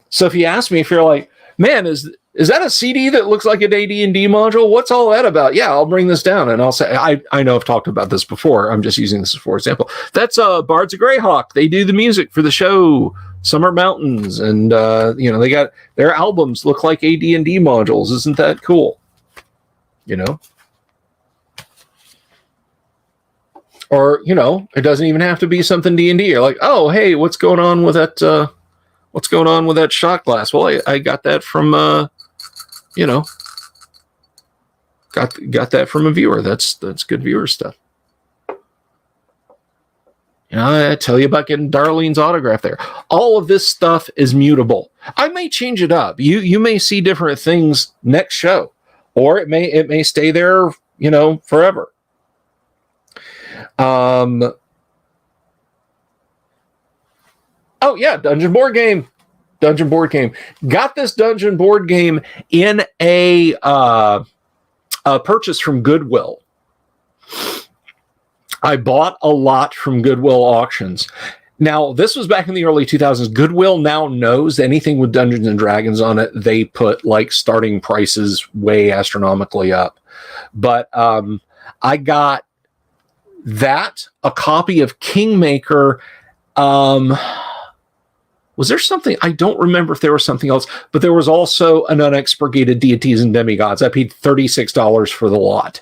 So if you ask me, if you're like, man, is that a CD that looks like an AD&D module? What's all that about? Yeah, I'll bring this down. And I'll say, I know I've talked about this before. I'm just using this for example. That's Bards of Greyhawk. They do the music for the show Summer Mountains. And, they got their albums look like AD&D modules. Isn't that cool? You know? Or, it doesn't even have to be something D&D. You're like, oh, hey, what's going on with that? What's going on with that shot glass? Well, I got that from, got that from a viewer. That's good viewer stuff. I tell you about getting Darlene's autograph there. All of this stuff is mutable. I may change it up. You may see different things next show, or it may stay there, forever. Oh yeah, Dungeon board game. Got this dungeon board game in a purchase from Goodwill. I bought a lot from Goodwill auctions. Now, this was back in the early 2000s. Goodwill now knows anything with Dungeons and Dragons on it, they put like starting prices way astronomically up. But I got that, a copy of Kingmaker. Was there something? I don't remember if there was something else, but there was also an Unexpurgated Deities and Demigods. I paid $36 for the lot.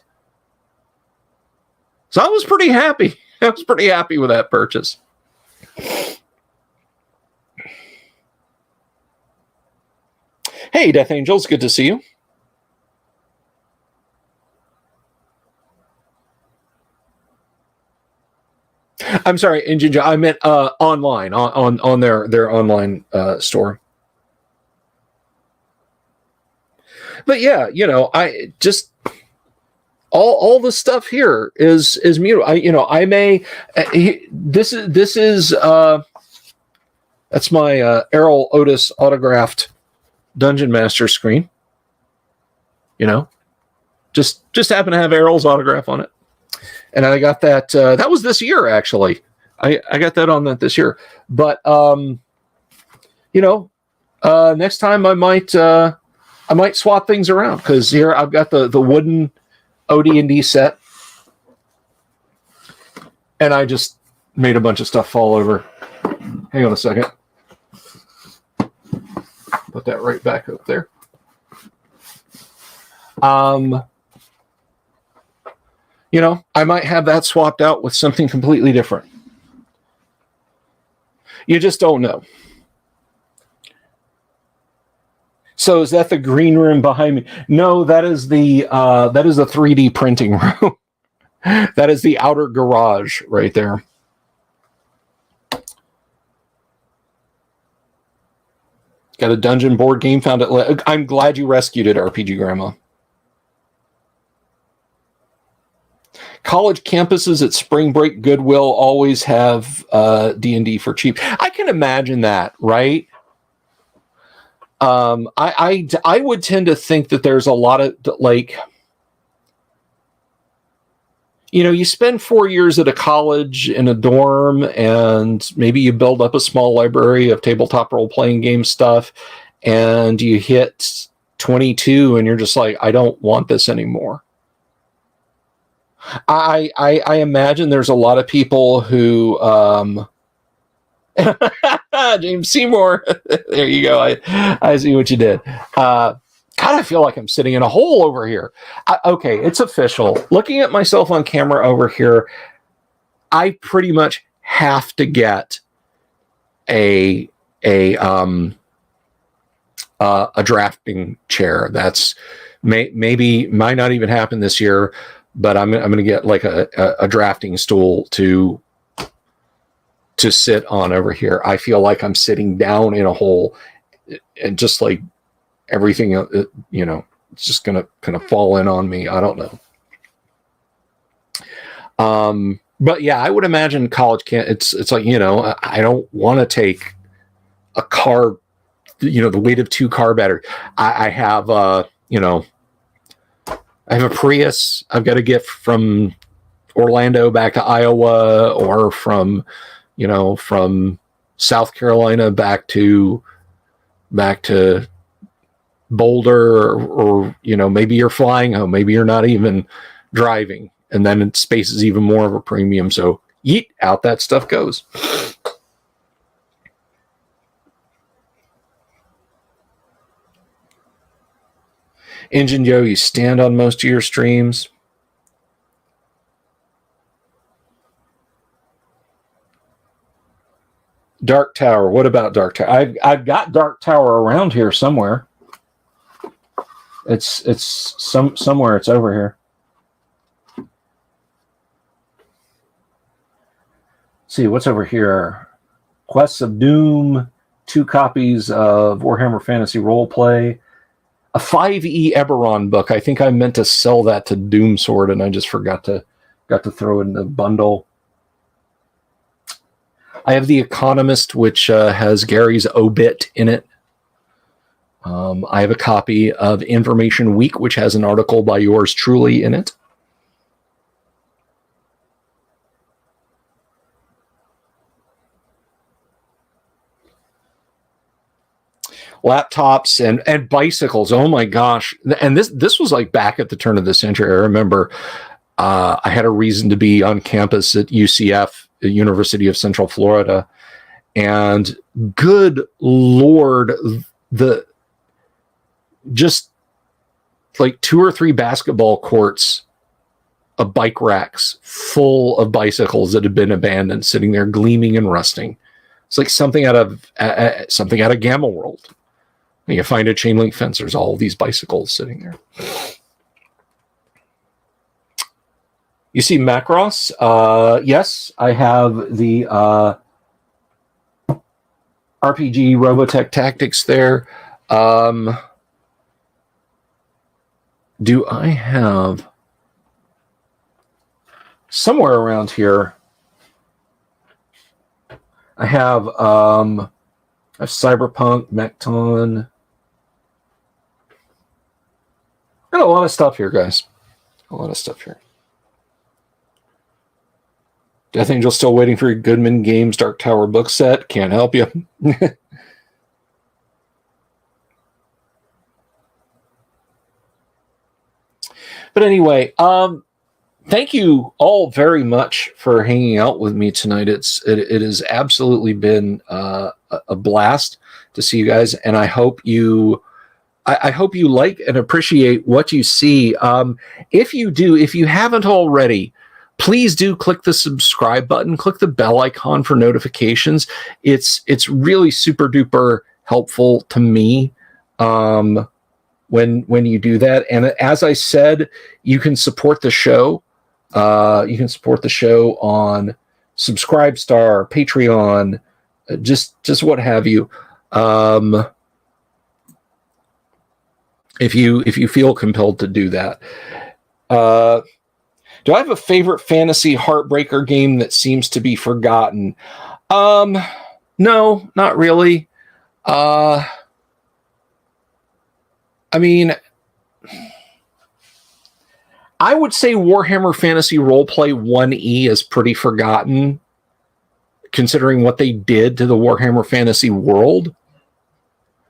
So I was pretty happy. I was pretty happy with that purchase. Hey, Death Angels, good to see you. I'm sorry, Injinja, I meant online, on their online store. But yeah, I just all the stuff here is mutable. I may this is that's my Errol Otis autographed Dungeon Master screen. Just happen to have Errol's autograph on it. And I got that. That was this year, actually. I got that on that this year. But next time I might swap things around, because here I've got the wooden OD&D set. And I just made a bunch of stuff fall over. Hang on a second. Put that right back up there. You know, I might have that swapped out with something completely different. You just don't know. So is that the green room behind me? No, that is the 3D printing room. That is the outer garage right there. Got a dungeon board game found at. I'm glad you rescued it, RPG Grandma. College campuses at spring break Goodwill always have D&D for cheap. I can imagine that, right? I would tend to think that there's a lot of, like, you know, you spend 4 years at a college in a dorm, and maybe you build up a small library of tabletop role-playing game stuff, and you hit 22 and you're just like, I don't want this anymore. I imagine there's a lot of people who James Seymour. There you go. I see what you did. God, I feel like I'm sitting in a hole over here. Okay, it's official. Looking at myself on camera over here, I pretty much have to get a drafting chair. That's maybe might not even happen this year, but I'm going to get like a drafting stool to sit on over here. I feel like I'm sitting down in a hole, and just like everything, you know, it's just going to kind of fall in on me. I don't know. But yeah, I would imagine college can't, it's like, you know, I don't want to take a car, you know, the weight of 2 car batteries. I have, you know, I have a Prius. I've got to get from Orlando back to Iowa, or from, you know, from South Carolina back to Boulder, or, you know, maybe you're flying home, maybe you're not even driving, and then space is even more of a premium. So yeet, out that stuff goes. Engine Joe, you stand on most of your streams. Dark Tower. What about Dark Tower? I've got Dark Tower around here somewhere. It's somewhere. It's over here. Let's see what's over here. Quests of Doom. 2 copies of Warhammer Fantasy Roleplay. A 5e Eberron book. I think I meant to sell that to Doom Sword, and I just got to throw it in the bundle. I have The Economist, which has Gary's obit in it. I have a copy of Information Week, which has an article by yours truly in it. Laptops and bicycles. Oh my gosh. And this was like back at the turn of the century. I remember I had a reason to be on campus at UCF, the University of Central Florida. And good Lord, just like 2 or 3 basketball courts of bike racks full of bicycles that had been abandoned, sitting there gleaming and rusting. It's like something out of Gamma World. And you find a chain link fence, there's all these bicycles sitting there. You see Macross? Yes, I have the RPG Robotech Tactics there. Do I have somewhere around here? I have a Cyberpunk, Mecton. Got a lot of stuff here, guys. A lot of stuff here. Death Angel still waiting for your Goodman Games Dark Tower book set. Can't help you. But anyway, thank you all very much for hanging out with me tonight. It has absolutely been a blast to see you guys, and I hope you like and appreciate what you see. If you haven't already, please do click the subscribe button, click the bell icon for notifications. It's really super duper helpful to me when you do that. And as I said, you can support the show. You can support the show on Subscribestar, Patreon, just what have you. If you feel compelled to do that. Do I have a favorite fantasy heartbreaker game that seems to be forgotten? No, not really. I mean, I would say Warhammer Fantasy Roleplay 1E is pretty forgotten, considering what they did to the Warhammer Fantasy world.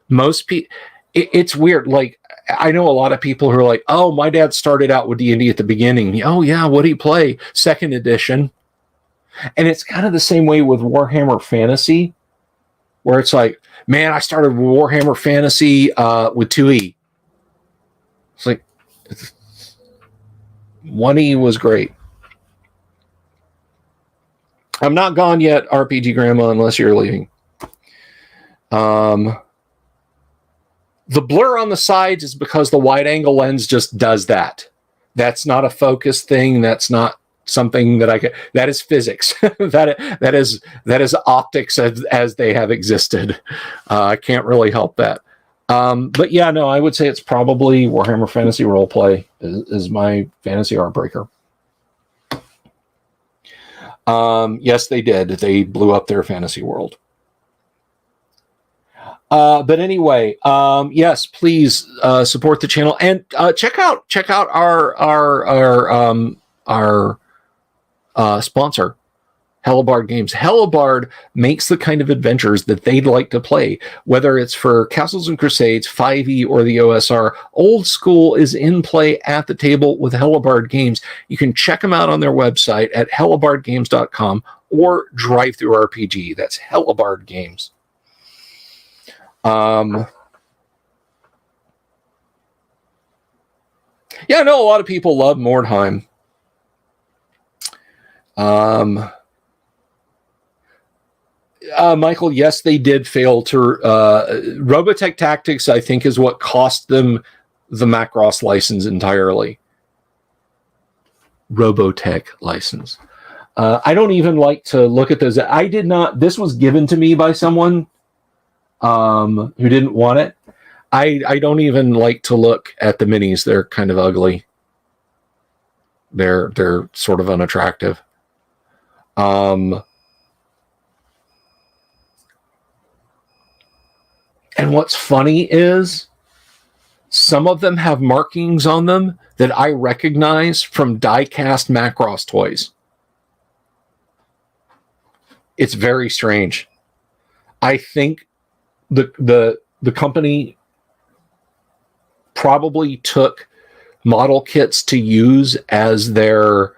Most people, it's weird. Like, I know a lot of people who are like, "Oh, my dad started out with D&D at the beginning. Oh yeah, what did he play? 2nd edition." And it's kind of the same way with Warhammer Fantasy, where it's like, "Man, I started Warhammer Fantasy with 2E." It's like 1E was great. I'm not gone yet, RPG Grandma, unless you're leaving. The blur on the sides is because the wide angle lens just does that. That's not a focus thing. That's not something that I can. That is physics. that is optics as they have existed. I can't really help that. But yeah, no, I would say it's probably Warhammer Fantasy Roleplay is my fantasy heartbreaker. Yes, they did. They blew up their fantasy world. But anyway, yes, please support the channel and check out our sponsor, Hellabard Games. Hellabard makes the kind of adventures that they'd like to play, whether it's for Castles and Crusades, 5e, or the OSR. Old School is in play at the table with Hellabard Games. You can check them out on their website at hellabardgames.com or Drive Through RPG. That's Hellabard Games. Yeah, I know a lot of people love Mordheim. Michael, yes, they did fail to. Robotech Tactics, I think, is what cost them the Macross license entirely. Robotech license. I don't even like to look at those. I did not. This was given to me by someone who didn't want it. I don't even like to look at the minis. They're kind of ugly. They're sort of unattractive. And what's funny is some of them have markings on them that I recognize from die-cast Macross toys. It's very strange. I think the company probably took model kits to use as their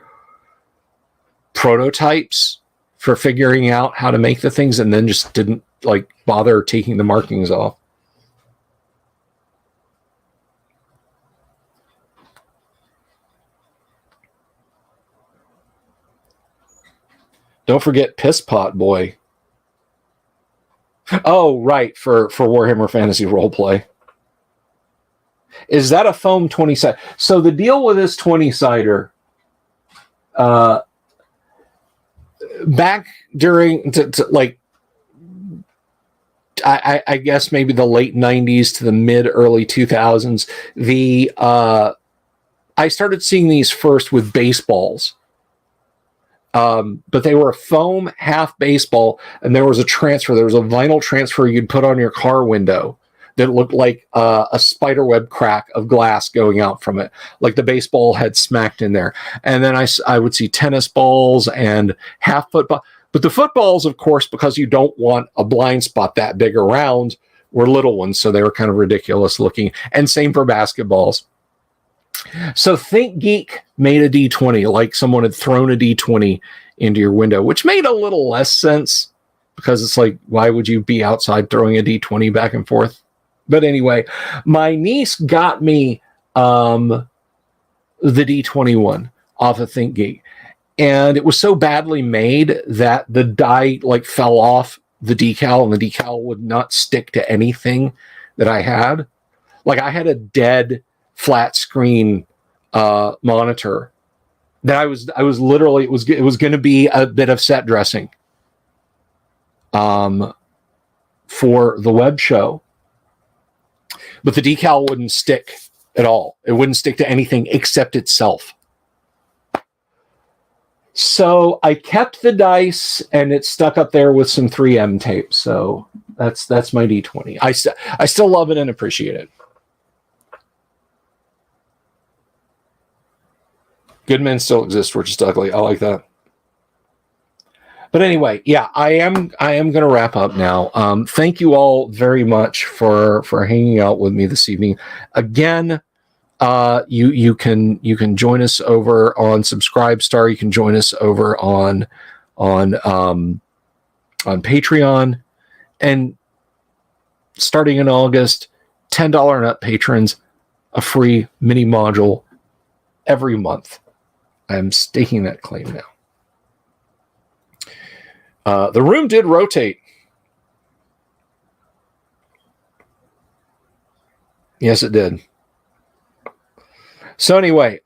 prototypes for figuring out how to make the things, and then just didn't bother taking the markings off. Don't forget Piss Pot Boy. Oh, right, for Warhammer Fantasy Roleplay. Is that a foam 20-sider? So the deal with this 20-sider, back during, I guess maybe the late 90s to the mid-early 2000s, I started seeing these first with baseballs. But they were a foam half baseball, and there was a transfer. There was a vinyl transfer you'd put on your car window that looked like a spiderweb crack of glass going out from it, like the baseball had smacked in there. And then I would see tennis balls and half football. But the footballs, of course, because you don't want a blind spot that big around, were little ones, so they were kind of ridiculous looking. And same for basketballs. So Think Geek made a D20, like someone had thrown a D20 into your window, which made a little less sense because it's like, why would you be outside throwing a D20 back and forth? But anyway, my niece got me the D21 off of Think Geek. And it was so badly made that the die like fell off the decal, and the decal would not stick to anything that I had. Like I had a dead flat screen monitor that I was literally, it was going to be a bit of set dressing for the web show, but the decal wouldn't stick at all. It wouldn't stick to anything except itself. So I kept the dice, and it's stuck up there with some 3M tape. So that's my D20. I still love it and appreciate it. Good men still exist. We're just ugly. I like that. But anyway, yeah, I am going to wrap up now. Thank you all very much for hanging out with me this evening. Again, you can join us over on Subscribestar. You can join us over on Patreon, and starting in August, $10 and up patrons, a free mini module every month. I'm staking that claim now. The room did rotate. Yes, it did. So anyway,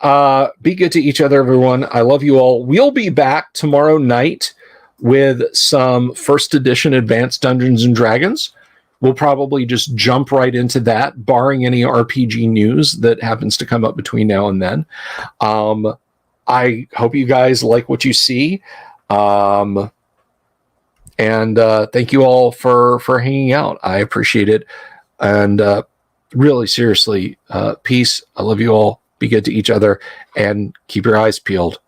be good to each other, everyone. I love you all. We'll be back tomorrow night with some first edition Advanced Dungeons and Dragons. We'll probably just jump right into that, barring any RPG news that happens to come up between now and then. I hope you guys like what you see. And thank you all for hanging out. I appreciate it. And really, seriously, peace. I love you all. Be good to each other, and keep your eyes peeled.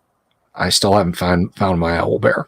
I still haven't found my owl bear.